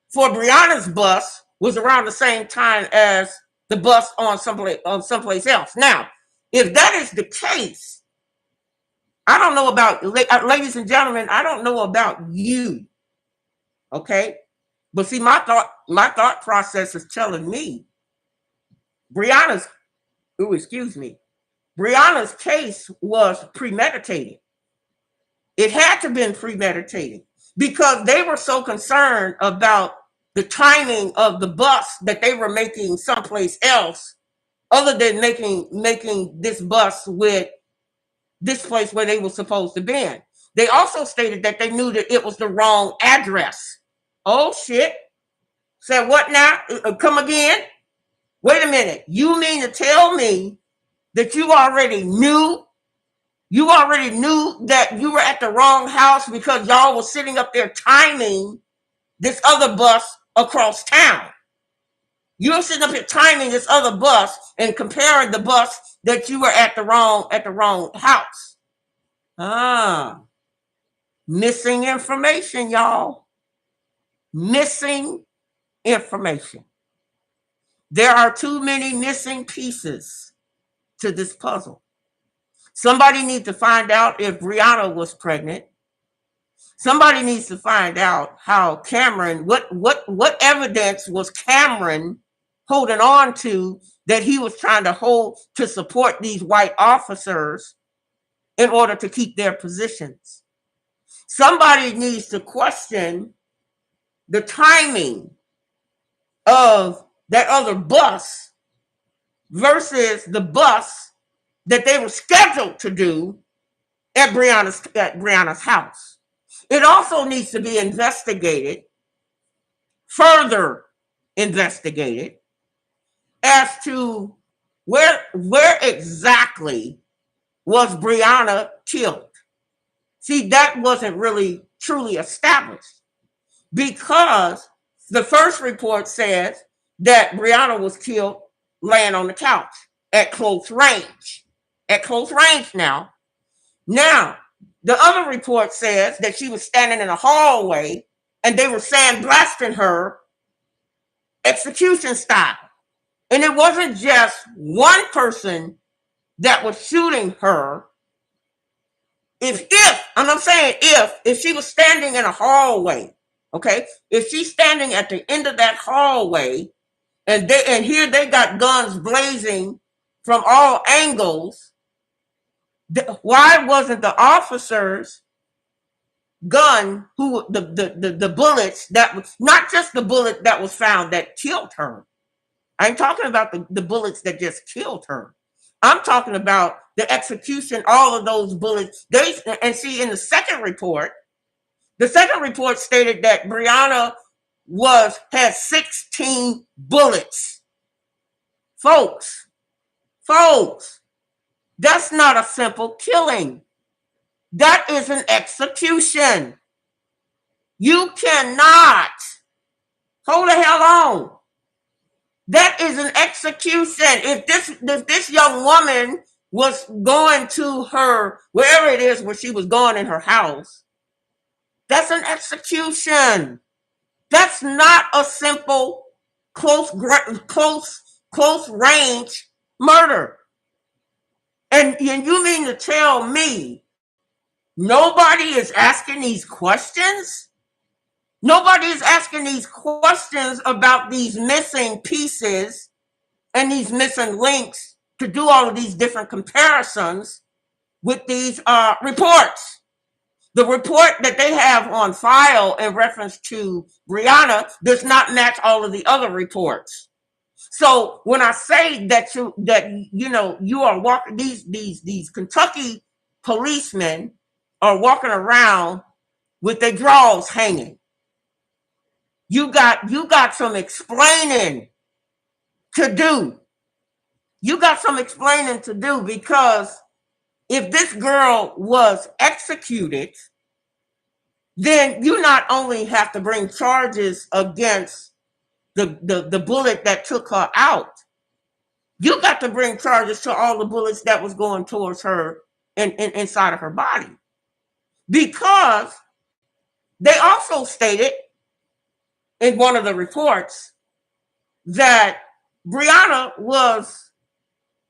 for Brianna's bus was around the same time as the bus on someplace else. Now, if that is the case, I don't know about, ladies and gentlemen, I don't know about you, okay? But see, my thought process is telling me Brianna's case was premeditated. It had to have been premeditated because they were so concerned about the timing of the bus that they were making someplace else, other than making this bus with this place where they were supposed to be. They also stated that they knew that it was the wrong address. Oh shit. Said what now? Come again? Wait a minute. You mean to tell me that you already knew that you were at the wrong house because y'all was sitting up there timing this other bus across town? You're sitting up here timing this other bus and comparing the bus that you were at the wrong house. Missing information, y'all. Missing information. There are too many missing pieces to this puzzle. Somebody needs to find out if Brianna was pregnant. Somebody needs to find out how Cameron, what evidence was Cameron holding on to that he was trying to hold to support these white officers in order to keep their positions. Somebody needs to question the timing of that other bus versus the bus that they were scheduled to do at Brianna's house. It also needs to be further investigated, as to where exactly was Brianna killed. See, that wasn't really truly established because the first report says that Brianna was killed laying on the couch at close range. At close range now. Now, the other report says that she was standing in a hallway and they were sandblasting her execution style. And it wasn't just one person that was shooting her. If she was standing in a hallway, okay, if she's standing at the end of that hallway and here they got guns blazing from all angles, why wasn't the officer's gun, the bullets that was not just the bullet that was found that killed her? I ain't talking about the bullets that just killed her. I'm talking about the execution, all of those bullets. And see, in the second report stated that Brianna had 16 bullets. Folks, that's not a simple killing. That is an execution. You cannot hold the hell on. That is an execution. If this young woman was going to her, wherever it is where she was going in her house, that's an execution. That's not a simple close range murder. And you mean to tell me nobody is asking these questions? Nobody is asking these questions about these missing pieces and these missing links to do all of these different comparisons with these reports. The report that they have on file in reference to Brianna does not match all of the other reports. So when I say that you are walking, these Kentucky policemen are walking around with their drawers hanging. You got some explaining to do. You got some explaining to do, because if this girl was executed, then you not only have to bring charges against the bullet that took her out, you got to bring charges to all the bullets that was going towards her inside of her body. Because they also stated in one of the reports that Brianna was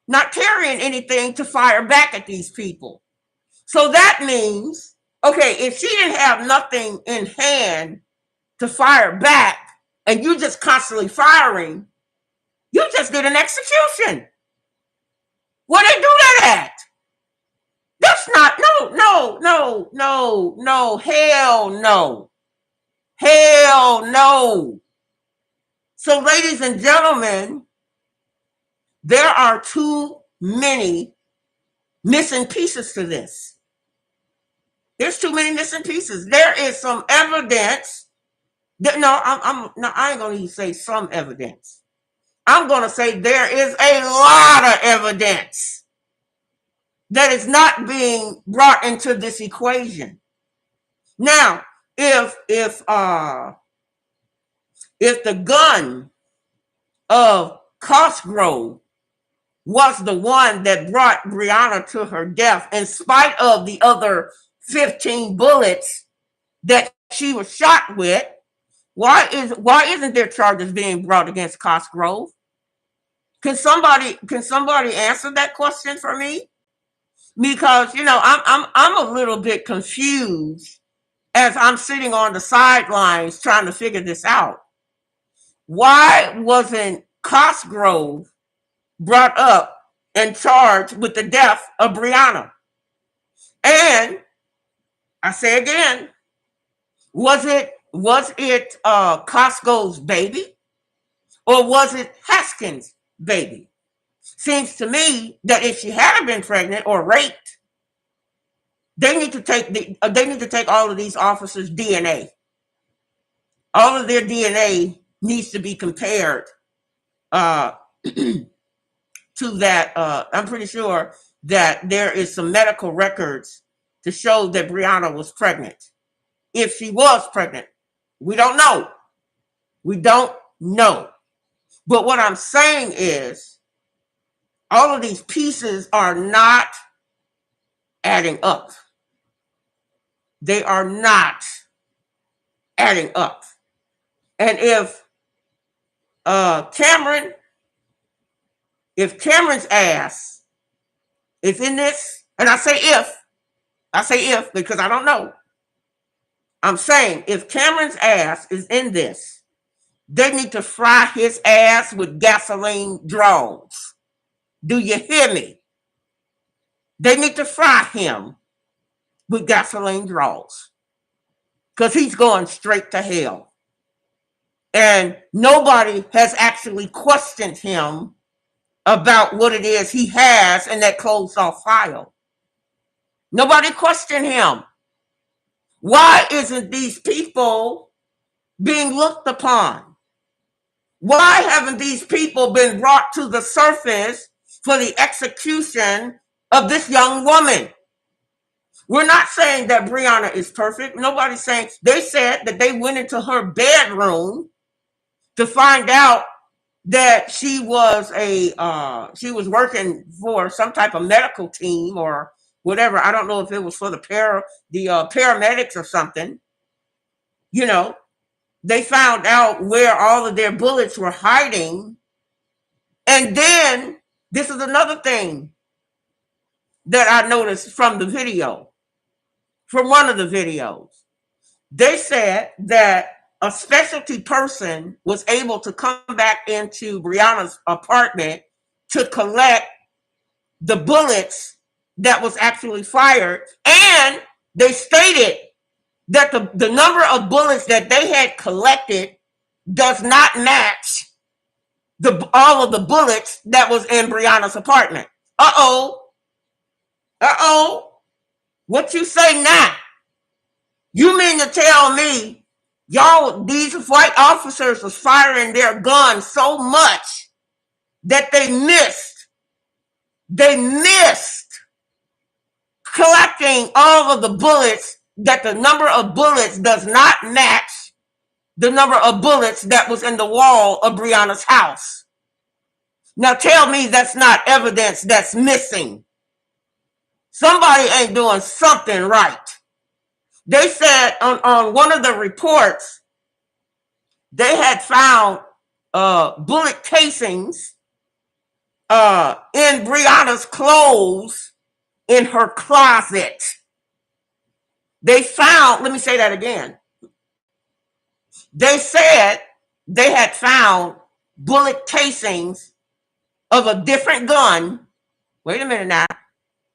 not carrying anything to fire back at these people. So that means, okay, if she didn't have nothing in hand to fire back and you just constantly firing, you just did an execution. Where they do that at? That's not, no, hell no. Hell no. So, ladies and gentlemen, there are too many missing pieces to this. There's too many missing pieces. There is some evidence that, I ain't gonna even say some evidence. I'm gonna say there is a lot of evidence that is not being brought into this equation. Now, if the gun of Cosgrove was the one that brought Brianna to her death, in spite of the other 15 bullets that she was shot with, why isn't there charges being brought against Cosgrove? Can somebody answer that question for me? Because I'm a little bit confused as I'm sitting on the sidelines trying to figure this out. Why wasn't Cosgrove brought up and charged with the death of Brianna? And I say again, was it Cosgrove's baby, or was it Haskins' baby? Seems to me that if she had been pregnant or raped, they need to take all of these officers' DNA. All of their DNA needs to be compared to that. I'm pretty sure that there is some medical records to show that Brianna was pregnant. If she was pregnant, we don't know. But what I'm saying is, all of these pieces are not adding up. They are not adding up. And if Cameron's ass is in this, and I say if because I don't know. I'm saying if Cameron's ass is in this, they need to fry his ass with gasoline drones. Do you hear me? They need to fry him with gasoline drones, because he's going straight to hell. And nobody has actually questioned him about what it is he has in that closed off file. Nobody questioned him. Why isn't these people being looked upon? Why haven't these people been brought to the surface for the execution of this young woman? We're not saying that Brianna is perfect. Nobody's saying. They said that they went into her bedroom to find out that she was working for some type of medical team or whatever. I don't know if it was for the paramedics or something. You know, they found out where all of their bullets were hiding. And then this is another thing that I noticed from the video, from one of the videos. They said that a specialty person was able to come back into Brianna's apartment to collect the bullets that was actually fired. And they stated that the number of bullets that they had collected does not match all of the bullets that was in Brianna's apartment. Uh-oh. What you say now? You mean to tell me y'all, these white officers was firing their guns so much that they missed collecting all of the bullets, that the number of bullets does not match the number of bullets that was in the wall of Brianna's house. Now tell me that's not evidence that's missing. Somebody ain't doing something right. They said on one of the reports, they had found bullet casings in Brianna's clothes in her closet. They found, let me say that again. They said they had found bullet casings of a different gun. Wait a minute now.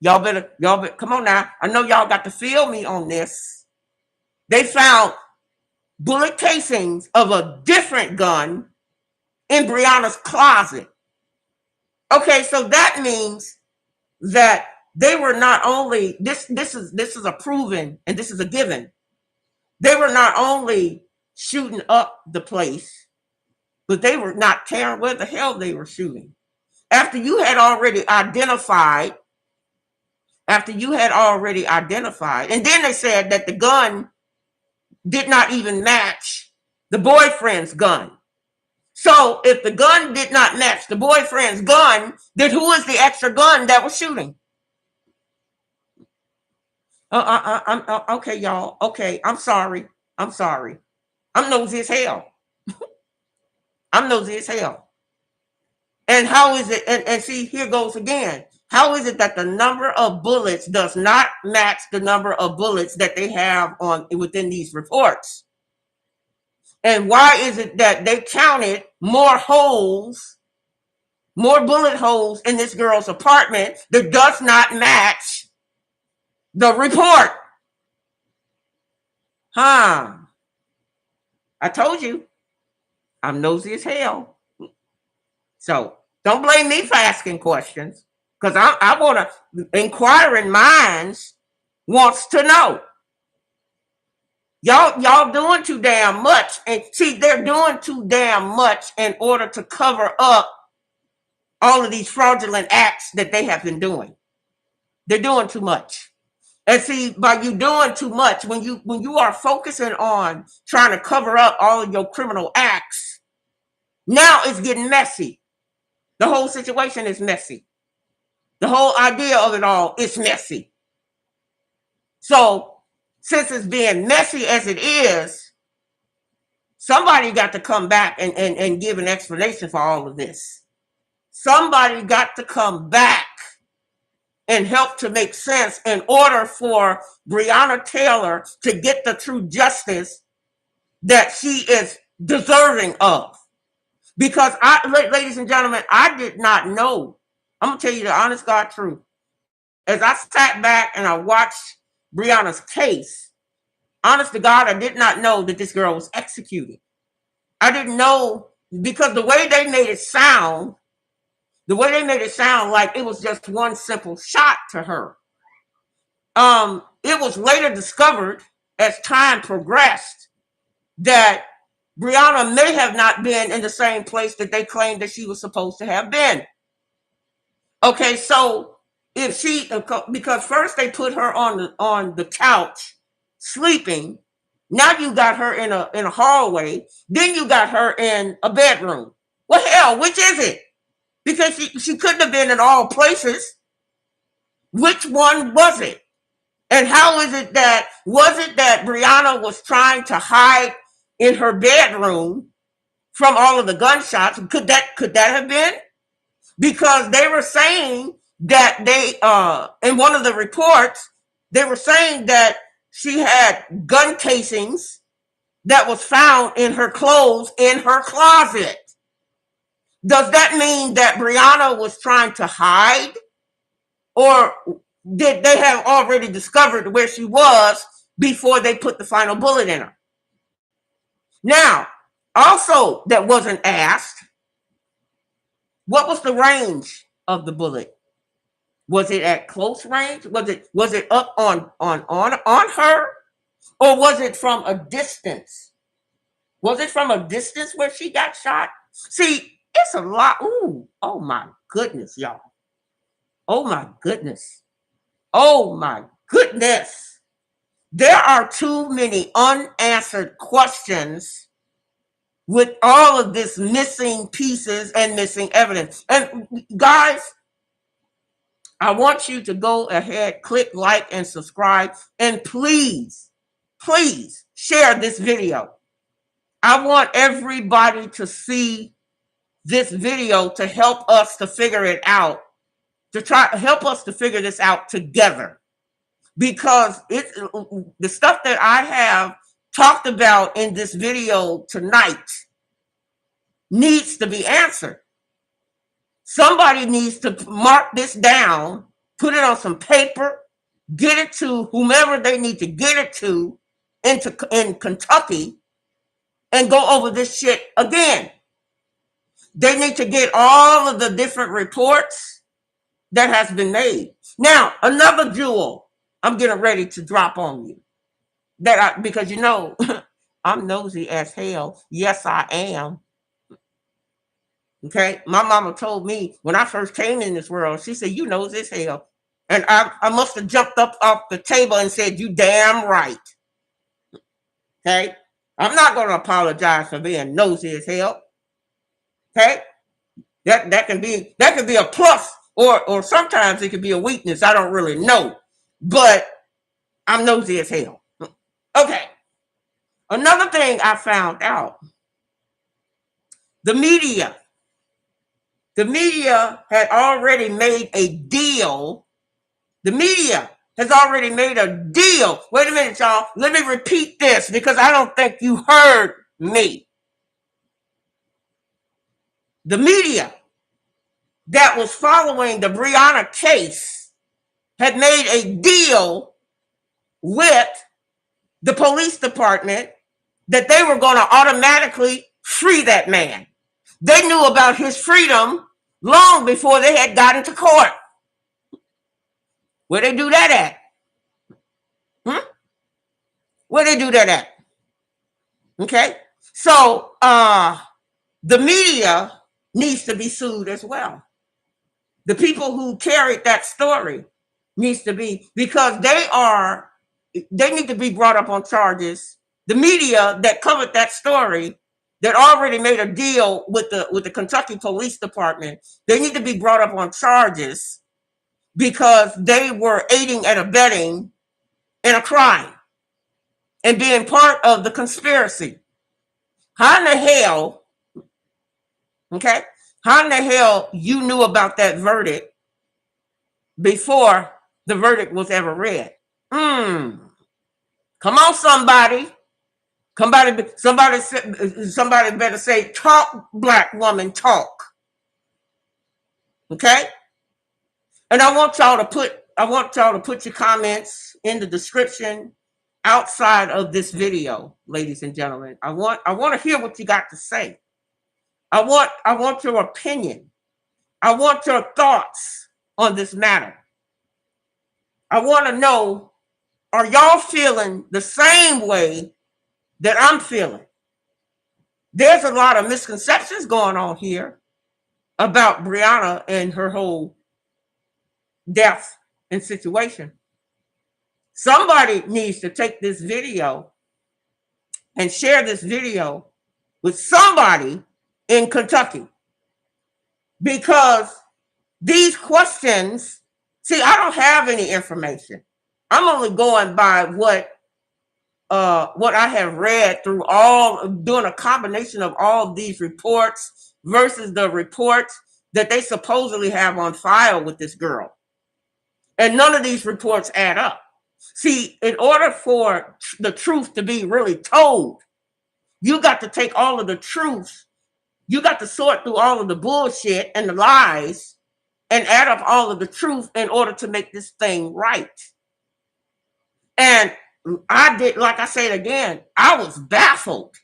Y'all better, come on now. I know y'all got to feel me on this. They found bullet casings of a different gun in Brianna's closet. Okay, so that means that they were not only, this is a proven, and this is a given. They were not only shooting up the place, but they were not caring where the hell they were shooting. After you had already identified, and then they said that the gun did not even match the boyfriend's gun. So if the gun did not match the boyfriend's gun, then who is the extra gun that was shooting? Okay, y'all. Okay, I'm sorry. I'm nosy as hell. And how is it? And see, here goes again. How is it that the number of bullets does not match the number of bullets that they have within these reports? And why is it that they counted more bullet holes in this girl's apartment that does not match the report? I told you, I'm nosy as hell. So don't blame me for asking questions, because I want to, inquiring minds wants to know. Y'all doing too damn much. And see, they're doing too damn much in order to cover up all of these fraudulent acts that they have been doing. They're doing too much. And see, by you doing too much, when you are focusing on trying to cover up all of your criminal acts, now it's getting messy. The whole situation is messy. The whole idea of it all is messy. So since it's being messy as it is, somebody got to come back and give an explanation for all of this. Somebody got to come back and help to make sense in order for Brianna Taylor to get the true justice that she is deserving of. Because ladies and gentlemen, I did not know. I'm going to tell you the honest God truth. As I sat back and I watched Brianna's case, honest to God, I did not know that this girl was executed. I didn't know, because the way they made it sound, The way they made it sound like it was just one simple shot to her. It was later discovered as time progressed that Brianna may have not been in the same place that they claimed that she was supposed to have been. Okay, so if she, because first they put her on the couch sleeping, now you got her in a hallway, then you got her in a bedroom. Well, hell, which is it? Because she couldn't have been in all places. Which one was it? And how is it that, was it that Brianna was trying to hide in her bedroom from all of the gunshots? Could that have been? Because they were saying that in one of the reports, they were saying that she had gun casings that was found in her clothes in her closet. Does that mean that Brianna was trying to hide? Or did they have already discovered where she was before they put the final bullet in her? Now, also that wasn't asked, what was the range of the bullet? Was it at close range? Was it up on her? Or was it from a distance? Was it from a distance where she got shot? See, it's a lot. Ooh, oh my goodness, y'all. Oh my goodness. Oh my goodness. There are too many unanswered questions with all of this missing pieces and missing evidence. And guys, I want you to go ahead, click like and subscribe, and please share this video. I want everybody to see this video to help us to figure it out, to help us to figure this out together. Because the stuff that I have talked about in this video tonight needs to be answered. Somebody needs to mark this down, put it on some paper, get it to whomever they need to get it to in Kentucky, and go over this shit again. They need to get all of the different reports that has been made. Now, another jewel I'm getting ready to drop on you. Because you know, I'm nosy as hell. Yes, I am. Okay, my mama told me when I first came in this world, she said, "You nosy as hell," and I must have jumped up off the table and said, "You damn right." Okay, I'm not going to apologize for being nosy as hell. Okay, that can be a plus, or sometimes it can be a weakness. I don't really know, but I'm nosy as hell. Okay, another thing I found out: the media had already made a deal. The media has already made a deal. Wait a minute, y'all. Let me repeat this because I don't think you heard me. The media that was following the Brianna case had made a deal with the police department that they were going to automatically free that man. They knew about his freedom long before they had gotten to court. Where they do that at? Where they do that at? Okay, so the media needs to be sued as well. The people who carried that story needs to be, because they need to be brought up on charges. The media that covered that story, that already made a deal with the Kentucky Police Department, they need to be brought up on charges because they were aiding and abetting in a crime and being part of the conspiracy. How in the hell, okay? How in the hell you knew about that verdict before the verdict was ever read? Come on, somebody. Somebody better say, "Talk, black woman, talk." Okay? And I want y'all to put your comments in the description outside of this video, ladies and gentlemen. I want to hear what you got to say. I want your opinion. I want your thoughts on this matter. I want to know, are y'all feeling the same way that I'm feeling? There's a lot of misconceptions going on here about Brianna and her whole death and situation. Somebody needs to take this video and share this video with somebody in Kentucky, because these questions, see, I don't have any information. I'm only going by what I have read through doing a combination of all these reports versus the reports that they supposedly have on file with this girl. And none of these reports add up. See, in order for the truth to be really told, you got to take all of the truth. You got to sort through all of the bullshit and the lies and add up all of the truth in order to make this thing right. And I did, like I said again, I was baffled.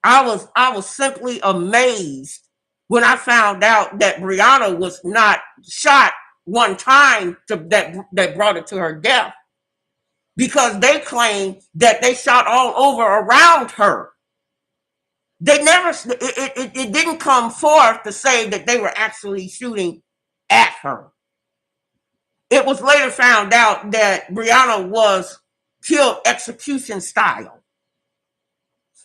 I was simply amazed when I found out that Brianna was not shot one time that brought it to her death, because they claim that they shot all over around her. They never, it didn't come forth to say that they were actually shooting at her. It was later found out that Brianna was killed execution style.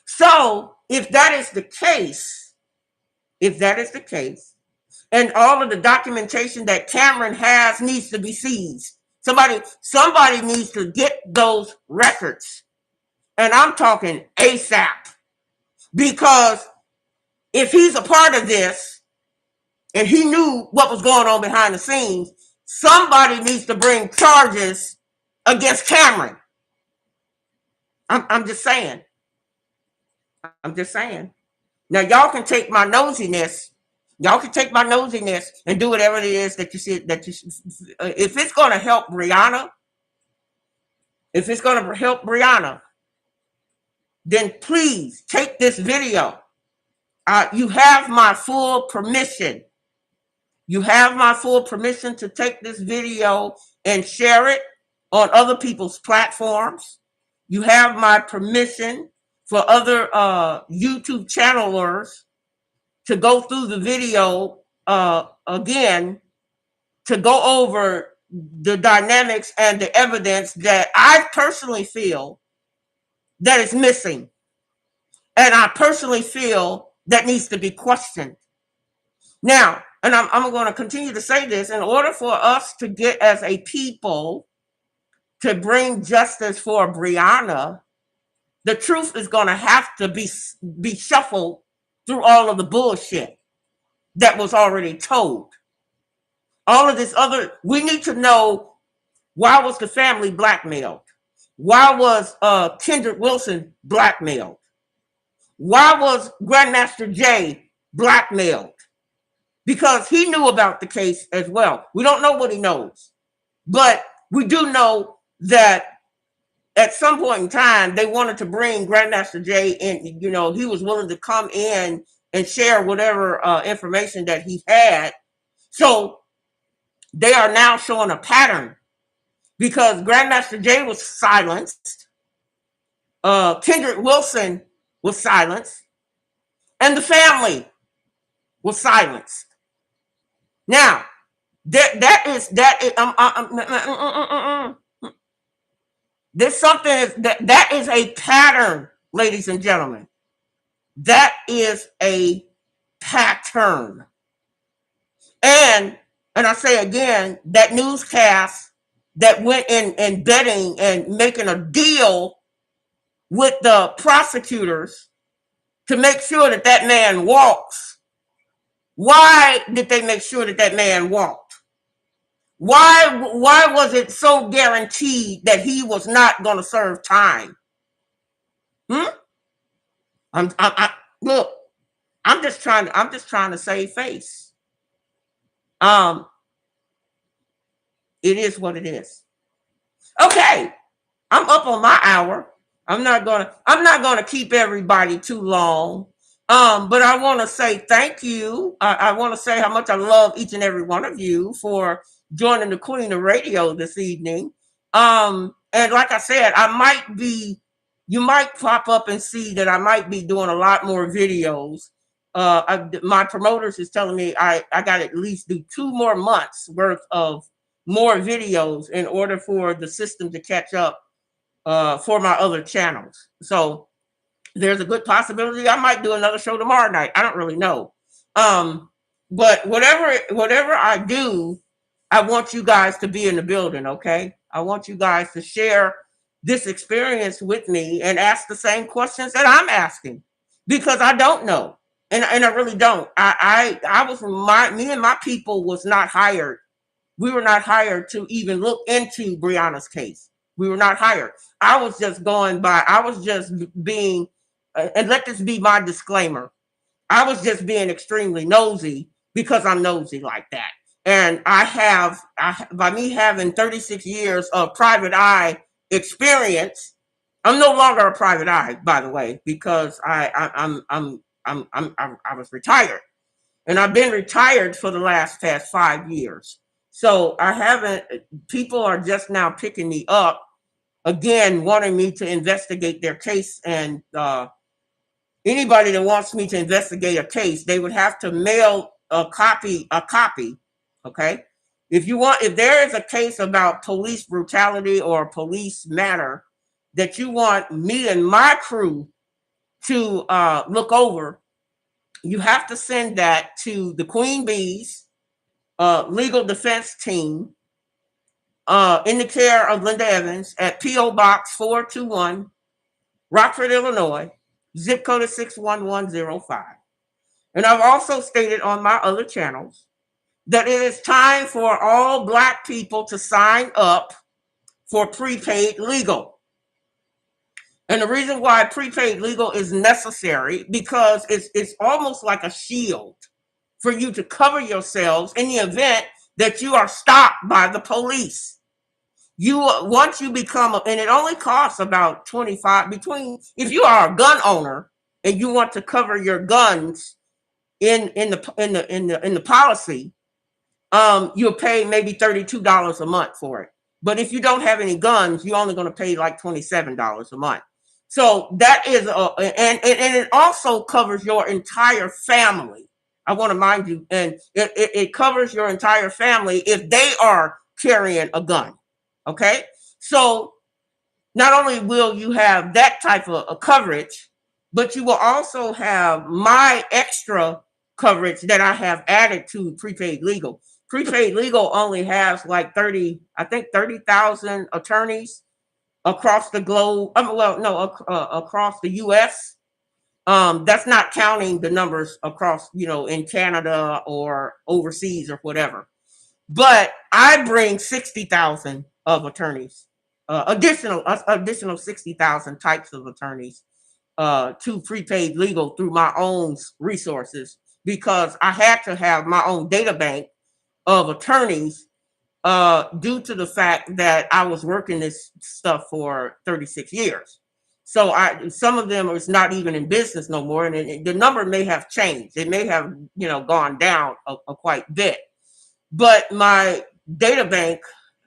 So if that is the case, and all of the documentation that Cameron has needs to be seized. Somebody needs to get those records. And I'm talking ASAP. Because if he's a part of this and he knew what was going on behind the scenes, somebody needs to bring charges against Cameron. I'm just saying. Now, y'all can take my nosiness. And do whatever it is that you see. If it's going to help Brianna, then please take this video. You have my full permission. To take this video and share it on other people's platforms. You have my permission for other YouTube channelers to go through the video again, to go over the dynamics and the evidence that I personally feel that is missing. And I personally feel that needs to be questioned. Now, and I'm going to continue to say this, in order for us to get as a people to bring justice for Brianna, the truth is going to have to be shuffled through all of the bullshit that was already told. All of this other, we need to know, why was the family blackmailed? Why was Kendrick Wilson blackmailed? Why was Grandmaster Jay blackmailed? Because he knew about the case as well. We don't know what he knows, but we do know that at some point in time, they wanted to bring Grandmaster Jay in. You know, he was willing to come in and share whatever information that he had. So they are now showing a pattern, because Grandmaster Jay was silenced, Kendrick Wilson was silenced, and the family was silenced. That is a pattern, ladies and gentlemen. That is a pattern. And I say again, that newscast that went in betting and making a deal with the prosecutors to make sure that man walks. Why did they make sure that man walked? Why was it so guaranteed that he was not going to serve time? Look, I'm just trying to save face. It is what it is. Okay, I'm up on my hour. I'm not gonna keep everybody too long. But I want to say thank you. I want to say how much I love each and every one of you for joining the Queen of Radio this evening. And like I said, you might pop up and see that I might be doing a lot more videos. My promoters is telling me I got to at least do 2 more months worth of more videos in order for the system to catch up for my other channels. So there's a good possibility I might do another show tomorrow night. I don't really know. Um, but whatever I do, I want you guys to be in the building, okay? I want you guys to share this experience with me and ask the same questions that I'm asking because I don't know. And I really don't. I was me and my people was not hired. We were not hired to even look into Brianna's case. We were not hired. I was just being, and let this be my disclaimer. I was just being extremely nosy because I'm nosy like that. And by me having 36 years of private eye experience, I'm no longer a private eye, by the way, because I was retired. And I've been retired for the past 5 years. So I haven't, people are just now picking me up again, wanting me to investigate their case. And anybody that wants me to investigate a case, they would have to mail a copy. Okay. If there is a case about police brutality or police matter that you want me and my crew to look over, you have to send that to the Queen Bees legal defense team in the care of Linda Evans at P.O. Box 421, Rockford, Illinois, zip code is 61105. And I've also stated on my other channels that it is time for all Black people to sign up for prepaid legal. And the reason why prepaid legal is necessary because it's almost like a shield for you to cover yourselves in the event that you are stopped by the police. Once you become, and it only costs about 25 if you are a gun owner and you want to cover your guns in the policy, you'll pay maybe $32 a month for it. But if you don't have any guns, you're only going to pay like $27 a month. So that is and it also covers your entire family. I want to mind you, and it covers your entire family if they are carrying a gun. Okay, so not only will you have that type of coverage, but you will also have my extra coverage that I have added to prepaid legal. Prepaid legal only has like 30,000 attorneys across the globe. Across the U.S. That's not counting the numbers across, in Canada or overseas or whatever. But I bring 60,000 of attorneys, additional 60,000 types of attorneys to prepaid legal through my own resources because I had to have my own data bank of attorneys due to the fact that I was working this stuff for 36 years. So some of them is not even in business no more, and the number may have changed. It may have gone down a quite bit. But my data bank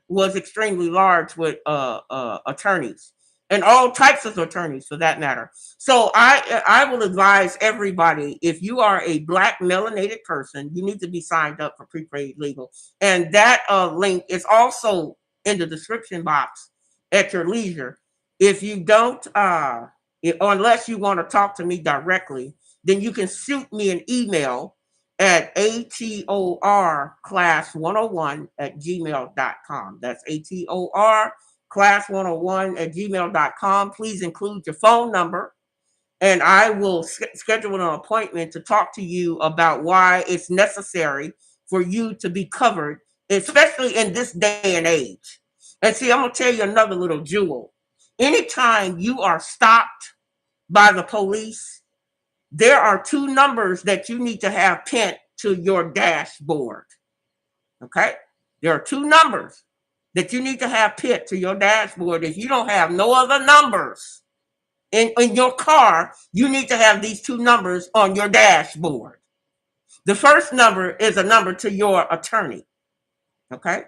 was extremely large with attorneys and all types of attorneys for that matter. So I will advise everybody, if you are a Black melanated person, you need to be signed up for prepaid legal. And that link is also in the description box at your leisure. If you don't, unless you want to talk to me directly, then you can shoot me an email at atorclass101@gmail.com. That's atorclass101@gmail.com. Please include your phone number, and I will schedule an appointment to talk to you about why it's necessary for you to be covered, especially in this day and age. And see, I'm going to tell you another little jewel. Anytime you are stopped by the police, there are 2 numbers that you need to have pinned to your dashboard. Okay? There are 2 numbers that you need to have pinned to your dashboard. If you don't have no other numbers, in your car, you need to have these two numbers on your dashboard. The first number is a number to your attorney. Okay.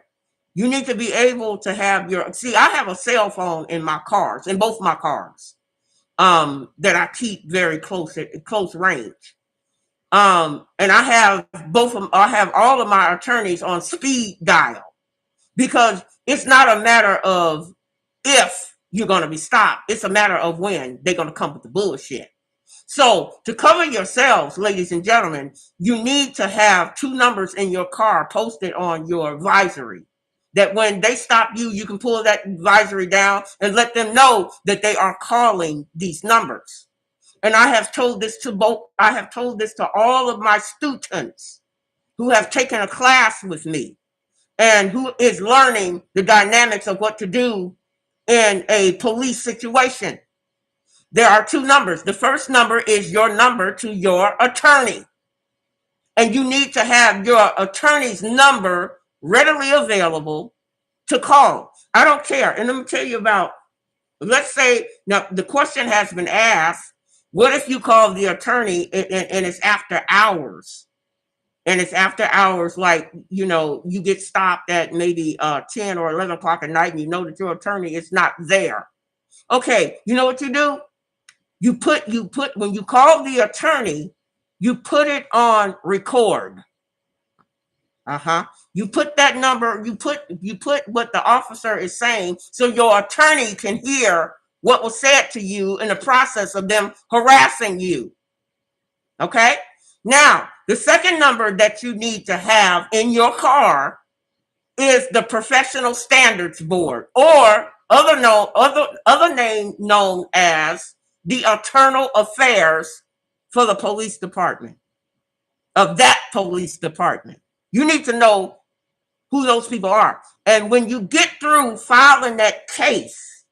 You need to be able to have I have a cell phone in my cars, in both my cars, that I keep very close at close range. And I have I have all of my attorneys on speed dial, because it's not a matter of if you're going to be stopped. It's a matter of when they're going to come with the bullshit. So to cover yourselves, ladies and gentlemen, you need to have two numbers in your car posted on your advisory, that when they stop you, you can pull that advisory down and let them know that they are calling these numbers. And I have told this to all of my students who have taken a class with me and who is learning the dynamics of what to do in a police situation. There are two numbers. The first number is your number to your attorney. And you need to have your attorney's number readily available to call. I don't care. And let me tell you about, let's say, now the question has been asked, what if you call the attorney and it's after hours? And it's after hours, like, you get stopped at maybe 10 or 11 o'clock at night, and you know that your attorney is not there. Okay, you know what you do? You put when you call the attorney, you put it on record. You put that number, you put what the officer is saying, so your attorney can hear what was said to you in the process of them harassing you. Okay? Now, the second number that you need to have in your car is the Professional Standards Board, or other name known as the Internal Affairs for the police department, of that police department. You need to know who those people are. And when you get through filing that case,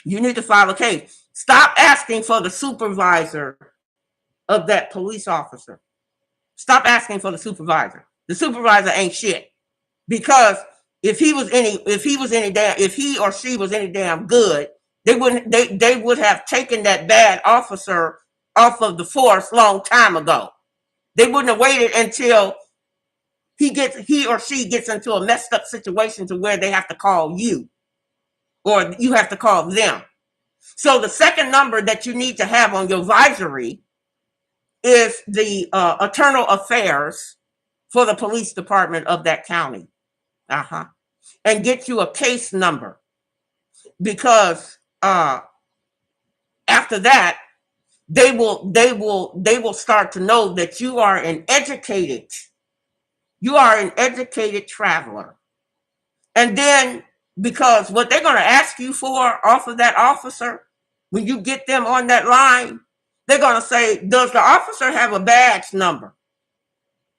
you need to file a case. Stop asking for the supervisor of that police officer. Stop asking for the supervisor. The supervisor ain't shit. Because if he or she was any damn good, they would have taken that bad officer off of the force long time ago. They wouldn't have waited until he or she gets into a messed up situation to where they have to call you, or you have to call them. So the second number that you need to have on your advisory is the Internal Affairs for the police department of that county. And get you a case number, because after that, they will start to know that you are an educated traveler. And then, because what they're going to ask you for off of that officer, when you get them on that line, they're going to say, does the officer have a badge number?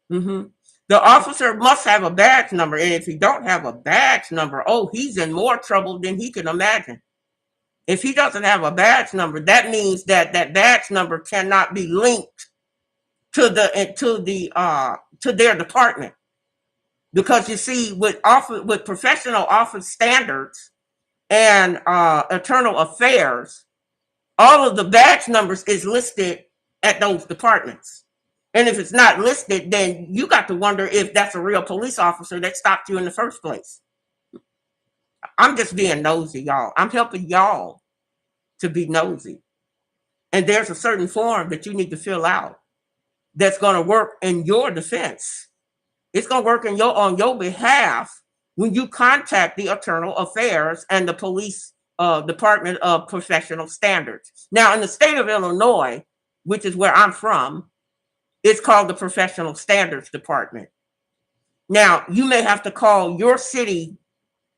The officer must have a badge number. And if he don't have a badge number, he's in more trouble than he can imagine. If he doesn't have a badge number, that means that badge number cannot be linked to their department. Because you see, with professional office standards and internal affairs, all of the badge numbers is listed at those departments. And if it's not listed, then you got to wonder if that's a real police officer that stopped you in the first place. I'm just being nosy, y'all. I'm helping y'all to be nosy. And there's a certain form that you need to fill out that's going to work in your defense. It's going to work on your behalf when you contact the Internal Affairs and the Police Department of Professional Standards. Now, in the state of Illinois, which is where I'm from, it's called the Professional Standards Department. Now, you may have to call your city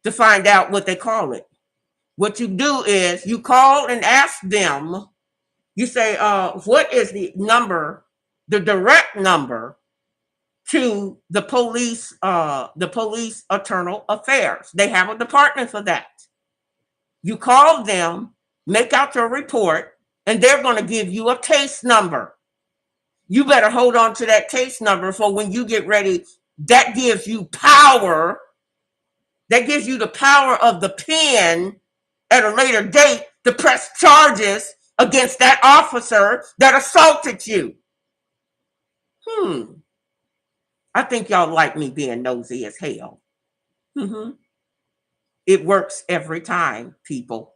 to find out what they call it. What you do is you call and ask them, you say, what is the number, the direct number to the police internal affairs? They have a department for that. You call them, make out your report, and they're going to give you a case number. You better hold on to that case number for when you get ready. That gives you power. That gives you the power of the pen at a later date to press charges against that officer that assaulted you. I think y'all like me being nosy as hell. It works every time, people.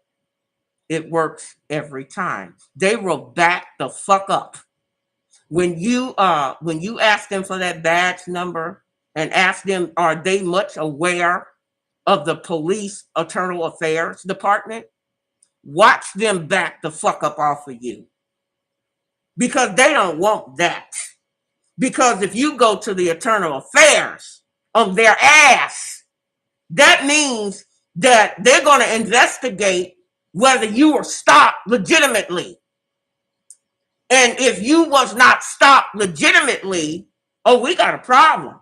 It works every time. They will back the fuck up. When you ask them for that badge number and ask them, are they much aware of the police internal affairs department? Watch them back the fuck up off of you. Because they don't want that. Because if you go to the internal affairs on their ass, that means that they're going to investigate whether you were stopped legitimately. And if you was not stopped legitimately, oh, we got a problem.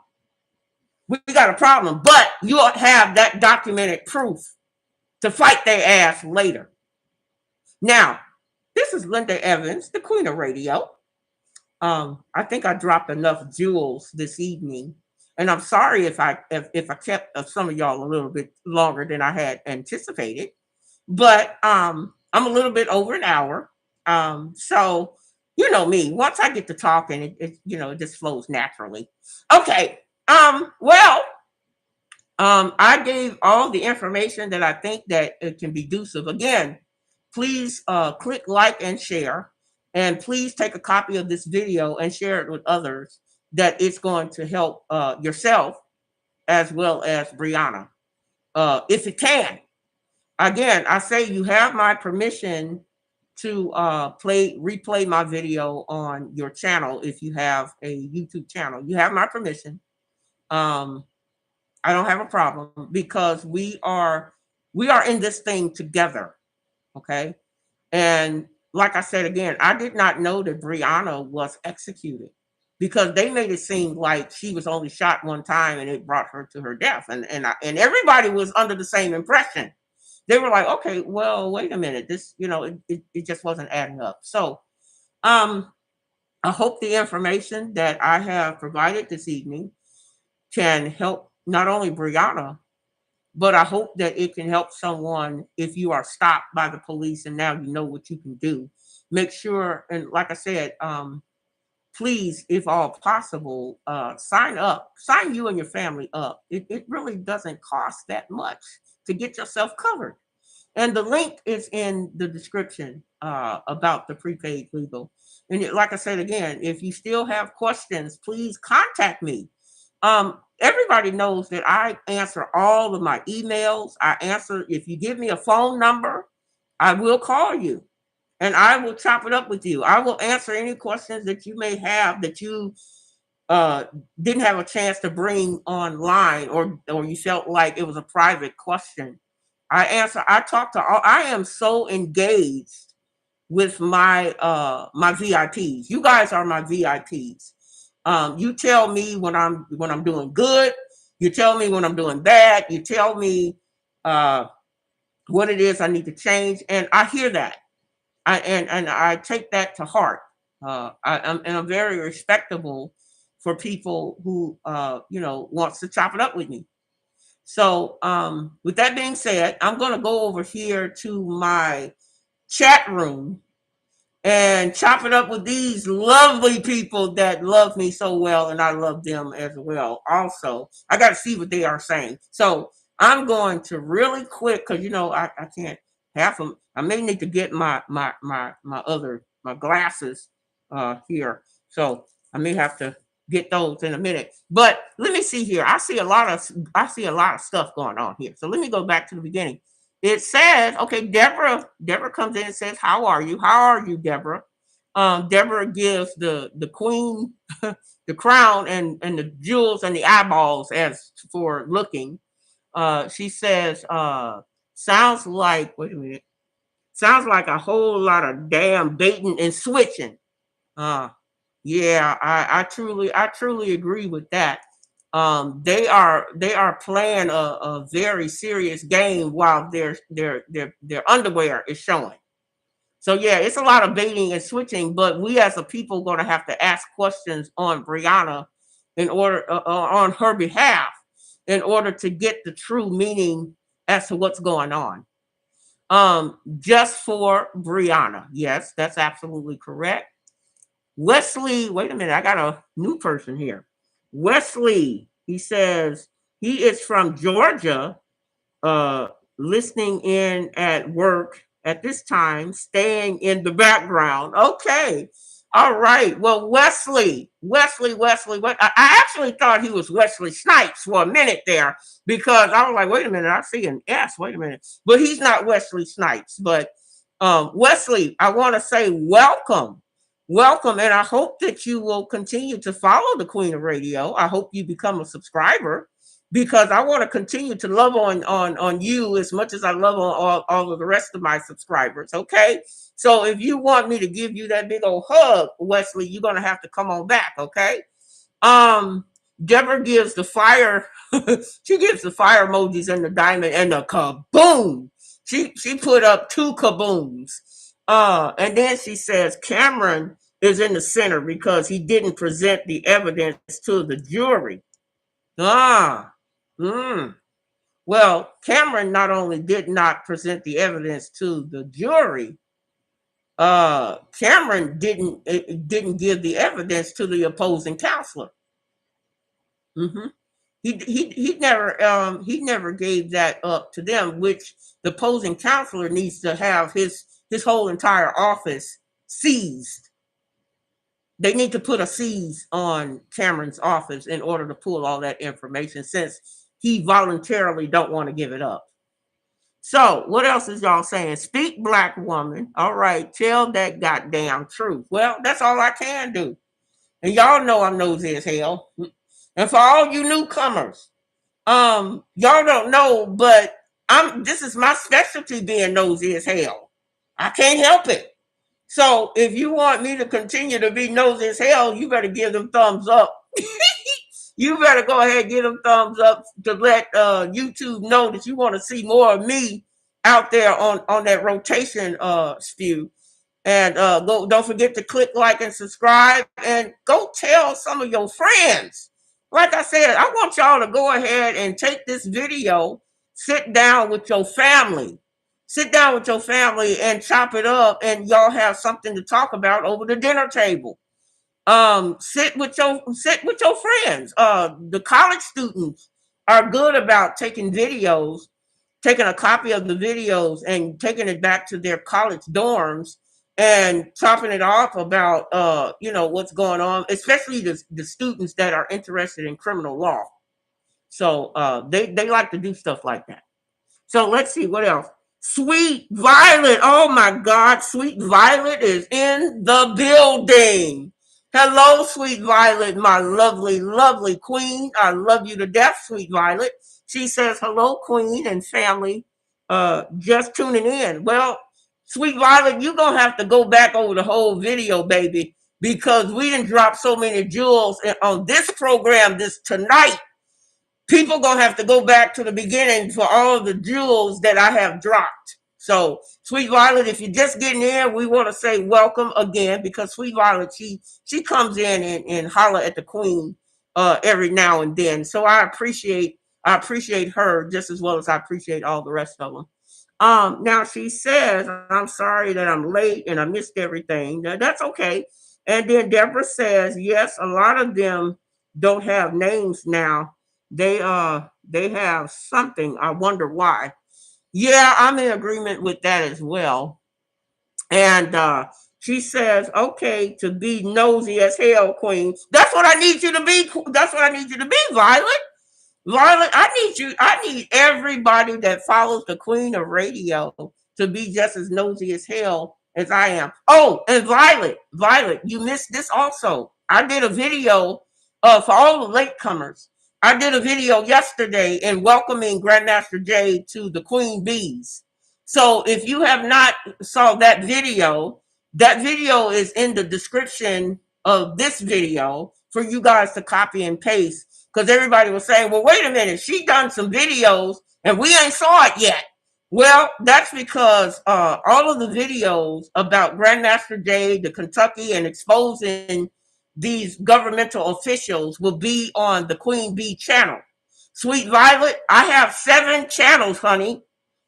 We got a problem. But you'll have that documented proof to fight their ass later. Now, this is Linda Evans, the Queen of Radio. I think I dropped enough jewels this evening, and I'm sorry if I kept some of y'all a little bit longer than I had anticipated, but I'm a little bit over an hour. So you know me, once I get to talking, it it just flows naturally. Okay. Well, I gave all the information that I think that it can be conducive. Again, please click like and share. And please take a copy of this video and share it with others that it's going to help yourself as well as Brianna, if it can. Again, I say you have my permission to replay my video on your channel if you have a YouTube channel. You have my permission. I don't have a problem because we are in this thing together. Okay. And like I said again, I did not know that Brianna was executed because they made it seem like she was only shot one time and it brought her to her death. And everybody was under the same impression. They were like, okay, well, wait a minute. This, it just wasn't adding up. So I hope the information that I have provided this evening can help not only Brianna, but I hope that it can help someone if you are stopped by the police and now you know what you can do. Make sure, and like I said, please, if all possible, sign you and your family up. It really doesn't cost that much to get yourself covered. And the link is in the description about the prepaid legal. And like I said again, if you still have questions, please contact me. Everybody knows that I answer all of my emails. I answer, if you give me a phone number, I will call you and I will chop it up with you. I will answer any questions that you may have that you didn't have a chance to bring online or you felt like it was a private question. I talk to all, I am so engaged with my my VIPs. You guys are my VIPs. You tell me when I'm doing good. You tell me when I'm doing bad. You tell me what it is I need to change, and I hear that. I take that to heart. I'm very respectable for people who wants to chop it up with me. So with that being said, I'm going to go over here to my chat room and chop it up with these lovely people that love me so well, and I love them as well. Also, I got to see what they are saying. So I'm going to really quick because I can't have them. I may need to get my glasses here, so I may have to get those in a minute. But let me see here. I see a lot of stuff going on here. So let me go back to the beginning. It says, okay, Deborah comes in and says, how are you? How are you, Deborah? Deborah gives the queen the crown and the jewels and the eyeballs as for looking. She says, sounds like, wait a minute, sounds like a whole lot of damn baiting and switching. Yeah, I truly agree with that. They are playing a very serious game while their underwear is showing. So yeah, it's a lot of baiting and switching, but we as a people going to have to ask questions on Brianna in order on her behalf in order to get the true meaning as to what's going on. just for Brianna. Yes, that's absolutely correct. Wesley, wait a minute, I got a new person here. Wesley, he says he is from Georgia, uh, listening in at work at this time, staying in the background. Okay. All right. Well, Wesley, what? I actually thought he was Wesley Snipes for a minute there because I was like, wait a minute, I see an S. Wait a minute. But he's not Wesley Snipes. But Wesley, I want to say welcome. Welcome. And I hope that you will continue to follow the Queen of Radio. I hope you become a subscriber because I want to continue to love on you as much as I love on all of the rest of my subscribers. Okay. So if you want me to give you that big old hug, Wesley, you're gonna have to come on back, okay? Um, Deborah gives the fire, she gives the fire emojis and the diamond and the kaboom. She put up two kabooms. And then she says Cameron is in the center because he didn't present the evidence to the jury. Ah, hmm. Well, Cameron not only did not present the evidence to the jury, Cameron didn't give the evidence to the opposing counselor. Mm-hmm. He never gave that up to them, which the opposing counselor needs to have his whole entire office seized. They need to put a seize on Cameron's office in order to pull all that information since he voluntarily don't want to give it up. So, what else is y'all saying? Speak, black woman. All right, tell that goddamn truth. Well, that's all I can do. And y'all know I'm nosy as hell. And for all you newcomers, y'all don't know, but this is my specialty being nosy as hell. I can't help it. So if you want me to continue to be nosy as hell, you better give them thumbs up. You better go ahead and give them thumbs up to let YouTube know that you want to see more of me out there on that rotation spew. And don't forget to click like and subscribe and go tell some of your friends. Like I said, I want y'all to go ahead and take this video, sit down with your family. Sit down with your family and chop it up and y'all have something to talk about over the dinner table. Sit with your friends. The college students are good about taking videos, taking a copy of the videos and taking it back to their college dorms and chopping it off about what's going on, especially the students that are interested in criminal law. So they like to do stuff like that. So let's see what else. Sweet Violet. Oh my God. Sweet Violet is in the building. Hello, Sweet Violet, my lovely, lovely queen. I love you to death, Sweet Violet. She says, hello, queen and family. Just tuning in. Well, Sweet Violet, you're going to have to go back over the whole video, baby, because we didn't drop so many jewels on this program this tonight. People gonna have to go back to the beginning for all of the jewels that I have dropped. So, Sweet Violet, if you're just getting in, we want to say welcome again because Sweet Violet, she comes in and holler at the queen every now and then. So I appreciate her just as well as I appreciate all the rest of them. Now she says, I'm sorry that I'm late and I missed everything. Now, that's okay. And then Deborah says, yes, a lot of them don't have names now. They have something. I wonder why. Yeah, I'm in agreement with that as well. And she says, okay, to be nosy as hell, queen. That's what I need you to be. That's what I need you to be, Violet. Violet, I need everybody that follows the Queen of Radio to be just as nosy as hell as I am. Oh, and Violet, you missed this also. I did a video for all the latecomers. I did a video yesterday in welcoming Grandmaster Jay to the Queen Bees. So if you have not saw that video is in the description of this video for you guys to copy and paste because everybody was saying, well, wait a minute, she done some videos and we ain't saw it yet. Well, that's because all of the videos about Grandmaster Jay, the Kentucky, and exposing these governmental officials will be on the Queen Bee channel. Sweet Violet, I have 7 channels, honey.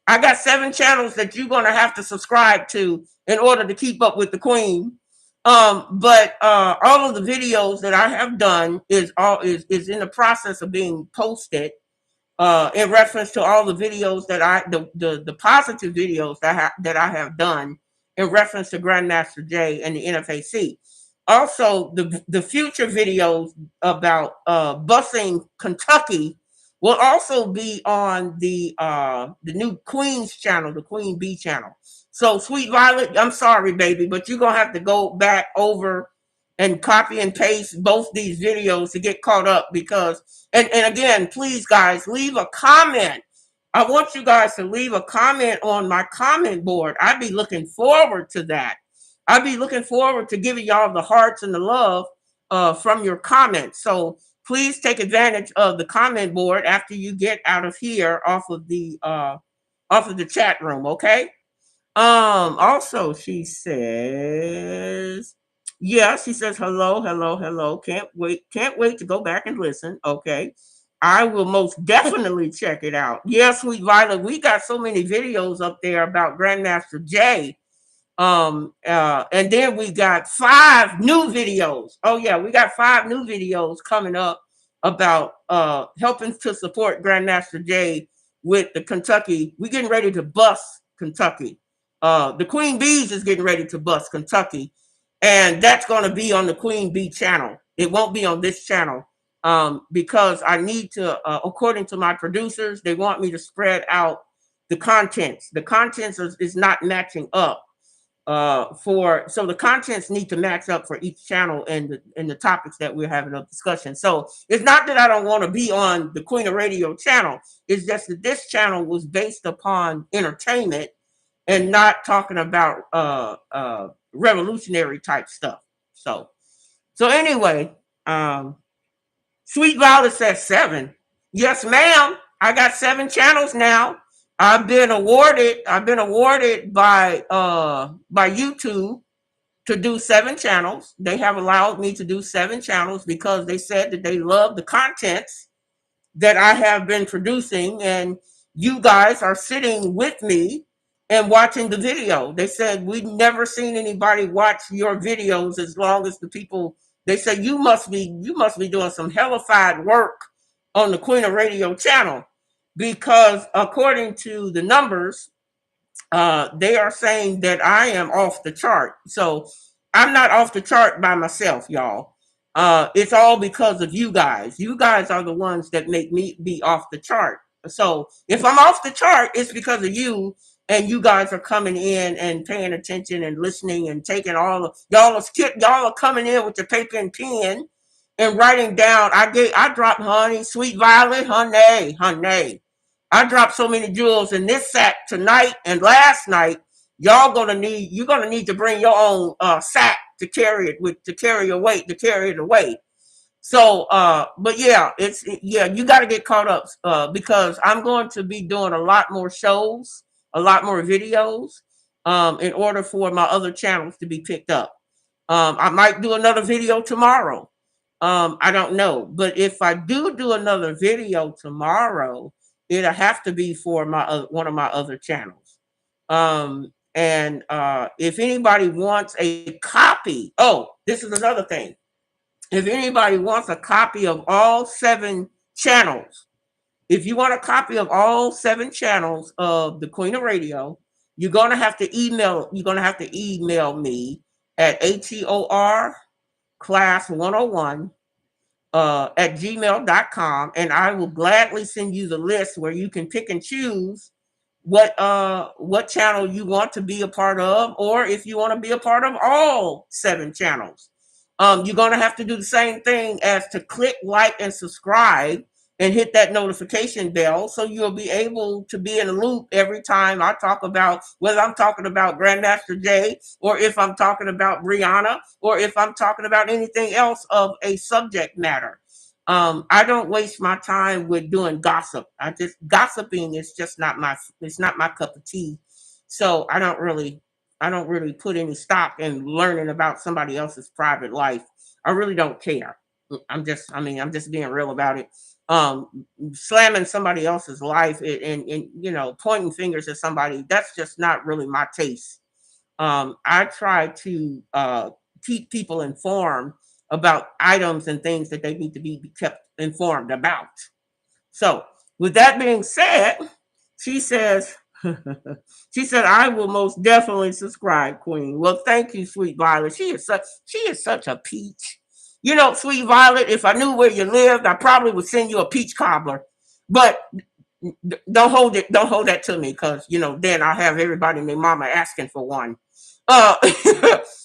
I got 7 channels that you're gonna have to subscribe to in order to keep up with the queen. But all of the videos that I have done is in the process of being posted in reference to all the videos that the positive videos that I have done in reference to Grandmaster Jay and the NFAC. Also, the future videos about busing Kentucky will also be on the new Queen's channel, the Queen Bee channel. So, Sweet Violet, I'm sorry, baby, but you're gonna have to go back over and copy and paste both these videos to get caught up because and again, please guys, leave a comment. I want you guys to leave a comment on my comment board. I'd be looking forward to that. I'd be looking forward to giving y'all the hearts and the love from your comments. So please take advantage of the comment board after you get out of here off of the chat room, okay? Also, she says, yeah, she says, hello, hello, hello. Can't wait to go back and listen. Okay. I will most definitely check it out. Yeah, Sweet Violet, we got so many videos up there about Grandmaster Jay. And then we got 5 new videos. Oh yeah, we got 5 new videos coming up about helping to support Grandmaster Jay with the Kentucky. We're getting ready to bust Kentucky. The Queen Bees is getting ready to bust Kentucky, and that's going to be on the Queen Bee channel. It won't be on this channel because I need to, according to my producers, they want me to spread out the contents. The contents is not matching up so the contents need to match up for each channel and the topics that we're having a discussion. So it's not that I don't want to be on the Queen of Radio channel. It's just that this channel was based upon entertainment and not talking about revolutionary type stuff. So anyway, Sweet Violet says 7. Yes, ma'am. I got 7 channels now. I've been awarded by YouTube to do 7 channels. They have allowed me to do 7 channels because they said that they love the contents that I have been producing, and you guys are sitting with me and watching the video. They said we've never seen anybody watch your videos as long as the people. They said you must be doing some hellified work on the Queen of Radio channel because according to the numbers, they are saying that I am off the chart. So I'm not off the chart by myself, y'all. It's all because of you guys. You guys are the ones that make me be off the chart. So if I'm off the chart, it's because of you, and you guys are coming in and paying attention and listening and taking all of y'all are coming in with your paper and pen and writing down. I dropped honey, Sweet Violet, honey. I dropped so many jewels in this sack tonight and last night. You're gonna need to bring your own sack to carry it with to carry your weight to carry it away. So, but yeah, yeah, you got to get caught up because I'm going to be doing a lot more shows, a lot more videos, in order for my other channels to be picked up. I might do another video tomorrow. I don't know, but if I do another video tomorrow, it'll have to be for my one of my other channels. And if anybody wants a copy, oh, this is another thing. If anybody wants a copy of all 7 channels, if you want a copy of all 7 channels of the Queen of Radio, you're gonna have to email. You're gonna have to email me at HEOR class 101 at gmail.com, and I will gladly send you the list where you can pick and choose what channel you want to be a part of, or if you want to be a part of all 7 channels. You're going to have to do the same thing as to click like and subscribe and hit that notification bell so you'll be able to be in a loop every time I talk about, whether I'm talking about Grandmaster Jay or if I'm talking about Brianna or if I'm talking about anything else of a subject matter. I don't waste my time with doing gossip. Gossiping is just it's not my cup of tea. So I don't really put any stock in learning about somebody else's private life. I really don't care. I'm just being real about it. slamming somebody else's life and you know, pointing fingers at somebody. That's just not really my taste. I try to keep people informed about items and things that they need to be kept informed about. So, with that being said, she says, she said, I will most definitely subscribe, Queen. Well, thank you, Sweet Violet. She is such a peach. You know, Sweet Violet, if I knew where you lived, I probably would send you a peach cobbler. But don't hold that to me, because you know, then I'll have everybody and their mama asking for one. Uh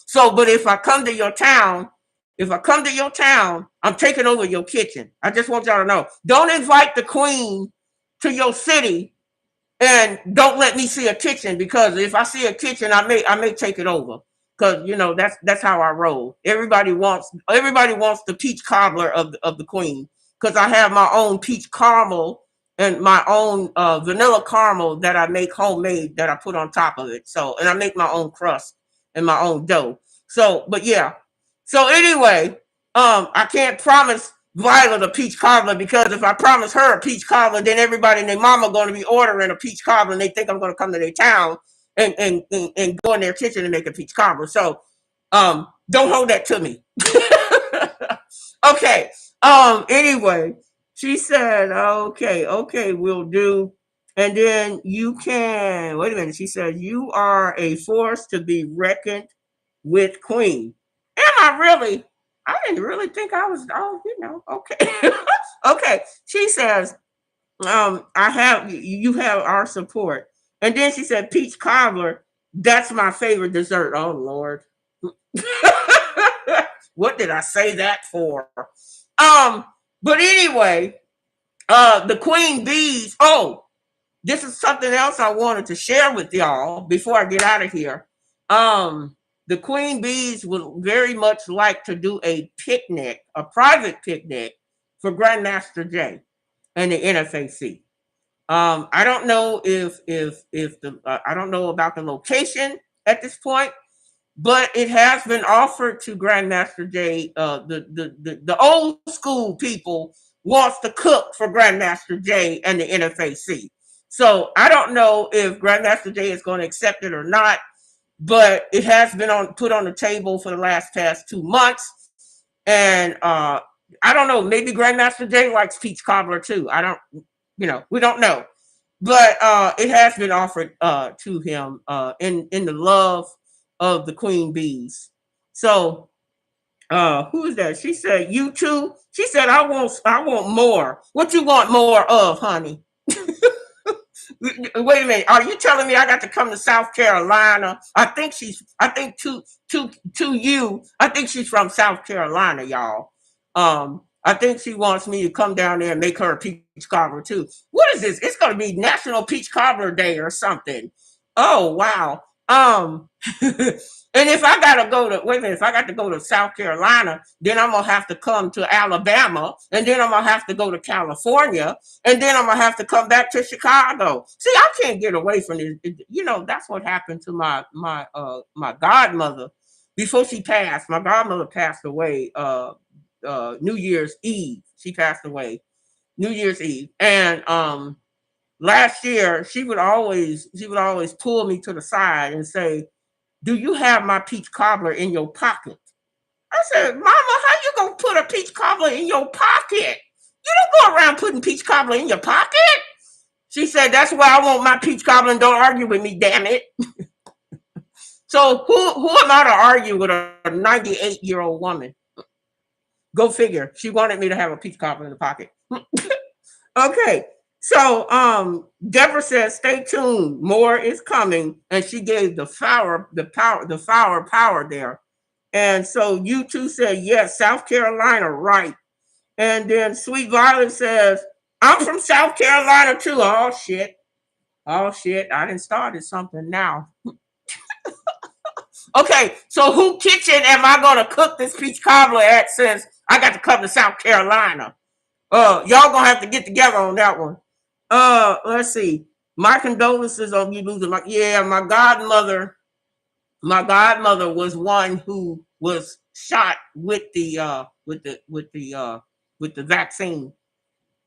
so, but if I come to your town, I'm taking over your kitchen. I just want y'all to know. Don't invite the queen to your city and don't let me see a kitchen, because if I see a kitchen, I may take it over, because you know that's how I roll. Everybody wants the peach cobbler of the queen, because I have my own peach caramel and my own vanilla caramel that I make homemade, that I put on top of it. So, and I make my own crust and my own dough. So, but yeah. So anyway, I can't promise Violet a peach cobbler, because if I promise her a peach cobbler, then everybody and their mama going to be ordering a peach cobbler, and they think I'm going to come to their town and go in their kitchen and make a peach cobbler. So, don't hold that to me. Okay. Anyway, she said, okay, we'll do. And then you can wait a minute. She said, you are a force to be reckoned with, Queen. Am I really? I didn't really think I was. Oh, okay. Okay. She says, I have you have our support. And then she said, peach cobbler. That's my favorite dessert. Oh Lord. What did I say that for? Um, but anyway, the queen bees. Oh, this is something else I wanted to share with y'all before I get out of here. Um, the queen bees would very much like to do a picnic, a private picnic for Grandmaster Jay and the NFAC. I don't know if the I don't know about the location at this point, but it has been offered to Grandmaster Jay. The old school people wants to cook for Grandmaster Jay and the NFAC. So I don't know if Grandmaster Jay is going to accept it or not, but it has been put on the table for the past 2 months, and I don't know. Maybe Grandmaster Jay likes peach cobbler too. I don't, we don't know, but it has been offered to him in the love of the queen bees. So who is that? She said, you too. She said, I want more. What you want more of, honey? Wait a minute. Are you telling me I got to come to South Carolina? I think I think she's from South Carolina, y'all. I think she wants me to come down there and make her a peach cobbler too. What is this? It's going to be National Peach Cobbler Day or something. Oh, wow. And if I gotta go to wait a minute, if I got to go to South Carolina, then I'm gonna have to come to Alabama, and then I'm gonna have to go to California, and then I'm gonna have to come back to Chicago. See, I can't get away from this. That's what happened to my godmother before she passed. My godmother passed away New Year's Eve. She passed away New Year's Eve, and last year she would always pull me to the side and say, do you have my peach cobbler in your pocket? I said, Mama, how you gonna put a peach cobbler in your pocket? You don't go around putting peach cobbler in your pocket. She said, that's why I want my peach cobbler, and don't argue with me, damn it. So who am I to argue with a 98-year-old woman? Go figure. She wanted me to have a peach cobbler in the pocket. Okay. So Deborah says, stay tuned. More is coming. And she gave the flower power there. And so you two said, yes, South Carolina, right. And then Sweet Violet says, I'm from South Carolina too. Oh shit. Oh shit. I done started something now. Okay, so who kitchen am I gonna cook this peach cobbler at, since I got to come to South Carolina? Y'all gonna have to get together on that one. Let's see. My condolences on you losing my godmother. My godmother was one who was shot with the vaccine.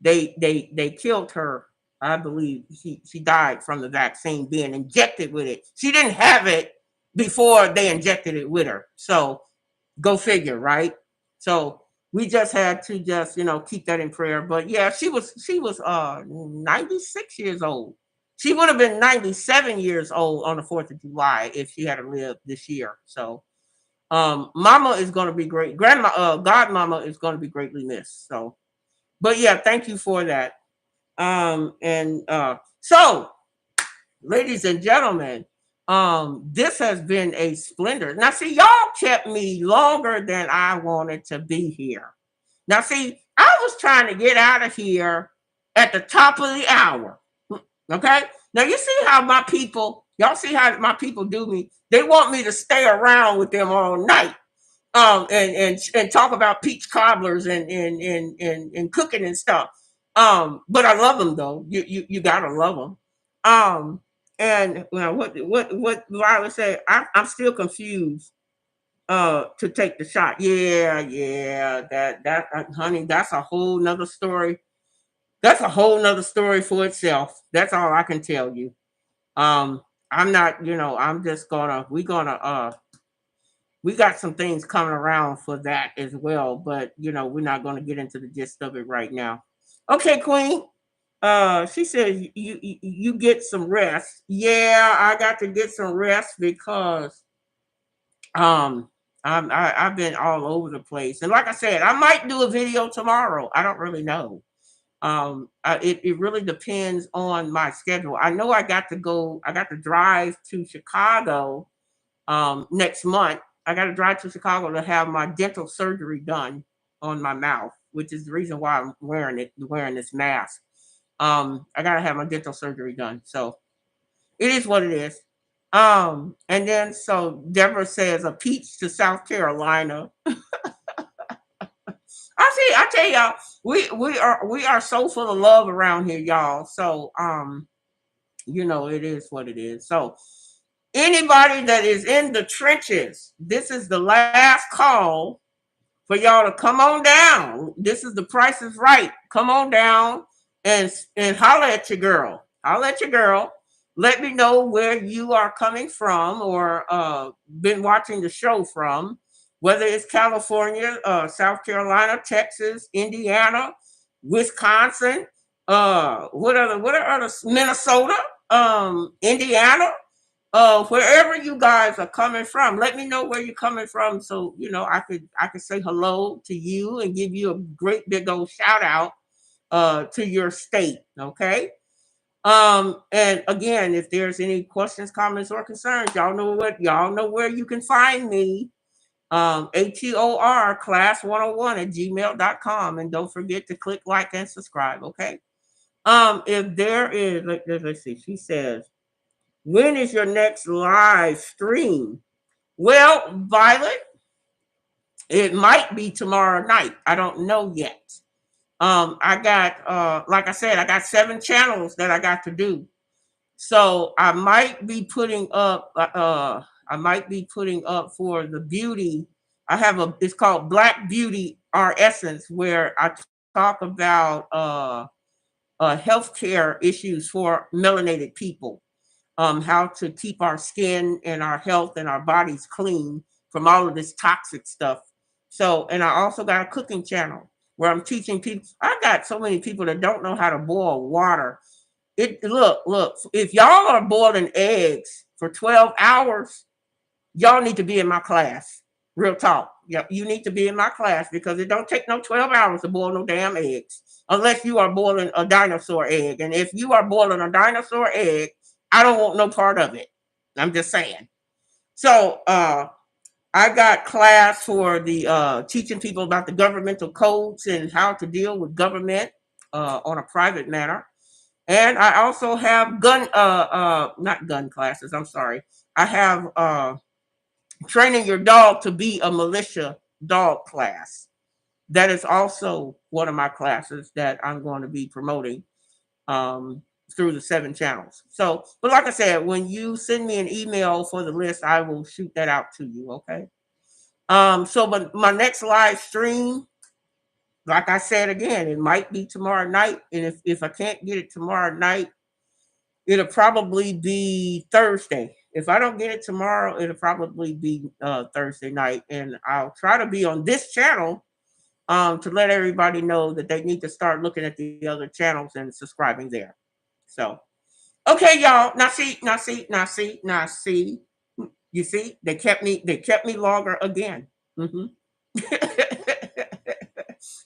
they killed her. I believe she died from the vaccine being injected with it. She didn't have it before they injected it with her. So go figure, right? So we just had to just keep that in prayer. But yeah, she was 96 years old. She would have been 97 years old on the 4th of July if she had lived this year. So mama is going to be great. Grandma godmama is going to be greatly missed. So but yeah, thank you for that. And so ladies and gentlemen, this has been a splendor. Now, see, y'all kept me longer than I wanted to be here. Now, see, I was trying to get out of here at the top of the hour. Okay. Now, you see how y'all see how my people do me. They want me to stay around with them all night. And talk about peach cobblers and cooking and stuff. But I love them though. You gotta love them. And what Lila said, I'm still confused. To take the shot. Yeah. That honey, that's a whole nother story. That's a whole nother story for itself. That's all I can tell you. I'm not. I'm just gonna. We got some things coming around for that as well, but we're not going to get into the gist of it right now. Okay, Queen. She says you get some rest. Yeah, I got to get some rest because I've been all over the place, and like I said, I might do a video tomorrow. I don't really know. It really depends on my schedule. I know I got to go. I got to drive to Chicago next month. I got to drive to Chicago to have my dental surgery done on my mouth, which is the reason why I'm wearing this mask. I got to have my dental surgery done. So it is what it is. And then so Deborah says a peach to South Carolina. I tell y'all, we are so full of love around here, y'all. So it is what it is. So anybody that is in the trenches, this is the last call for y'all to come on down. This is the Price is Right. Come on down and holler at your girl. Holler at your girl. Let me know where you are coming from or been watching the show from, whether it's California, South Carolina, Texas, Indiana, Wisconsin, what other Minnesota, Indiana, wherever you guys are coming from. Let me know where you're coming from, so I could say hello to you and give you a great big old shout out to your state. Okay. And again, if there's any questions, comments, or concerns, y'all know where you can find me. ATOR class 101 at gmail.com, and don't forget to click like and subscribe. Okay. If there is, let's see, she says, when is your next live stream? Well, Violet, it might be tomorrow night. I don't know yet. I got, like I said, I got 7 channels that I got to do. So I might be putting up, for the beauty. It's called Black Beauty Our Essence, where I talk about healthcare issues for melanated people. How to keep our skin and our health and our bodies clean from all of this toxic stuff. So, and I also got a cooking channel where I'm teaching people. I got so many people that don't know how to boil water. Look, if y'all are boiling eggs for 12 hours, y'all need to be in my class. Real talk. Yeah, you need to be in my class because it don't take no 12 hours to boil no damn eggs. Unless you are boiling a dinosaur egg. And if you are boiling a dinosaur egg, I don't want no part of it. I'm just saying. So I got class for the teaching people about the governmental codes and how to deal with government on a private manner. And I also have not gun classes. I'm sorry. I have training your dog to be a militia dog class. That is also one of my classes that I'm going to be promoting through the 7 channels. So, but like I said, when you send me an email for the list, I will shoot that out to you. Okay. So, but my next live stream, like I said again, it might be tomorrow night. And if I can't get it tomorrow night, it'll probably be Thursday. If I don't get it tomorrow, it'll probably be Thursday night. And I'll try to be on this channel to let everybody know that they need to start looking at the other channels and subscribing there. So, okay, y'all. Now see. You see, they kept me longer again. Hmm.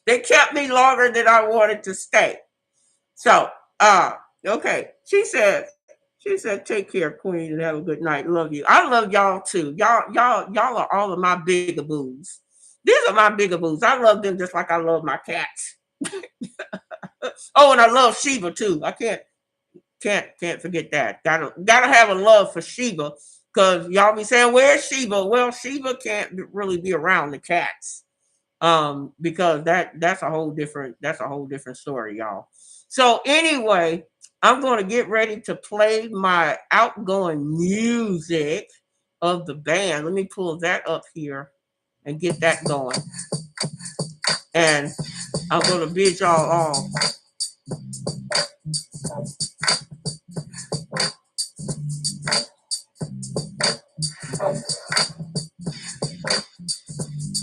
They kept me longer than I wanted to stay. So, okay. She said, take care, Queen, and have a good night. Love you. I love y'all too. Y'all are all of my bigaboos. These are my bigaboos. I love them just like I love my cats. Oh, and I love Sheba too. I can't forget that. Gotta have a love for Sheba, because y'all be saying, where's Sheba? Well, Sheba can't really be around the cats. Because that's a whole different story, y'all. So anyway, I'm going to get ready to play my outgoing music of the band. Let me pull that up here and get that going. And I'm going to bid y'all off.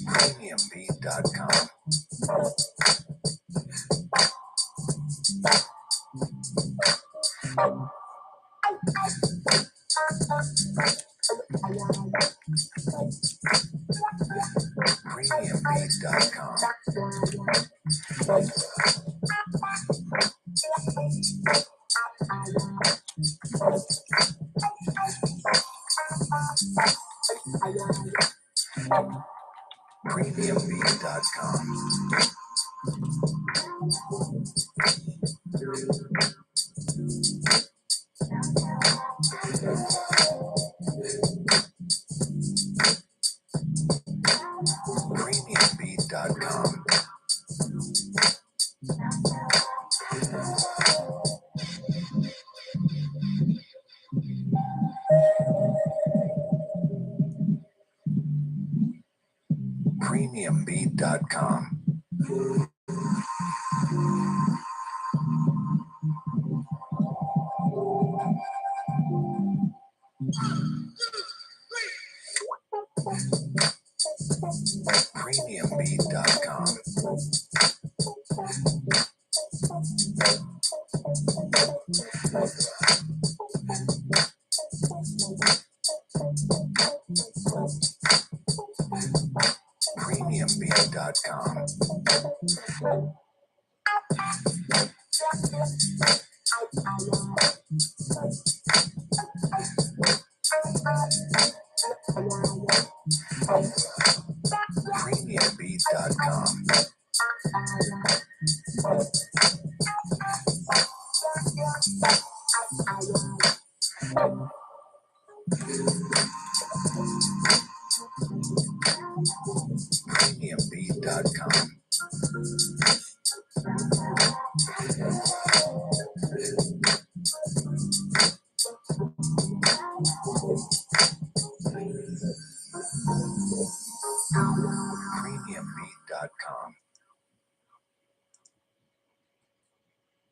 Premiumbeat.com. Premiumbeat.com. Premiumbeat.com. Premiumbeat.com. Premiumbeat.com. Premiumbeat.com. Premiumbeat.com. Premiumbeat.com. Premiumbeat.com. Premiumbeat.com.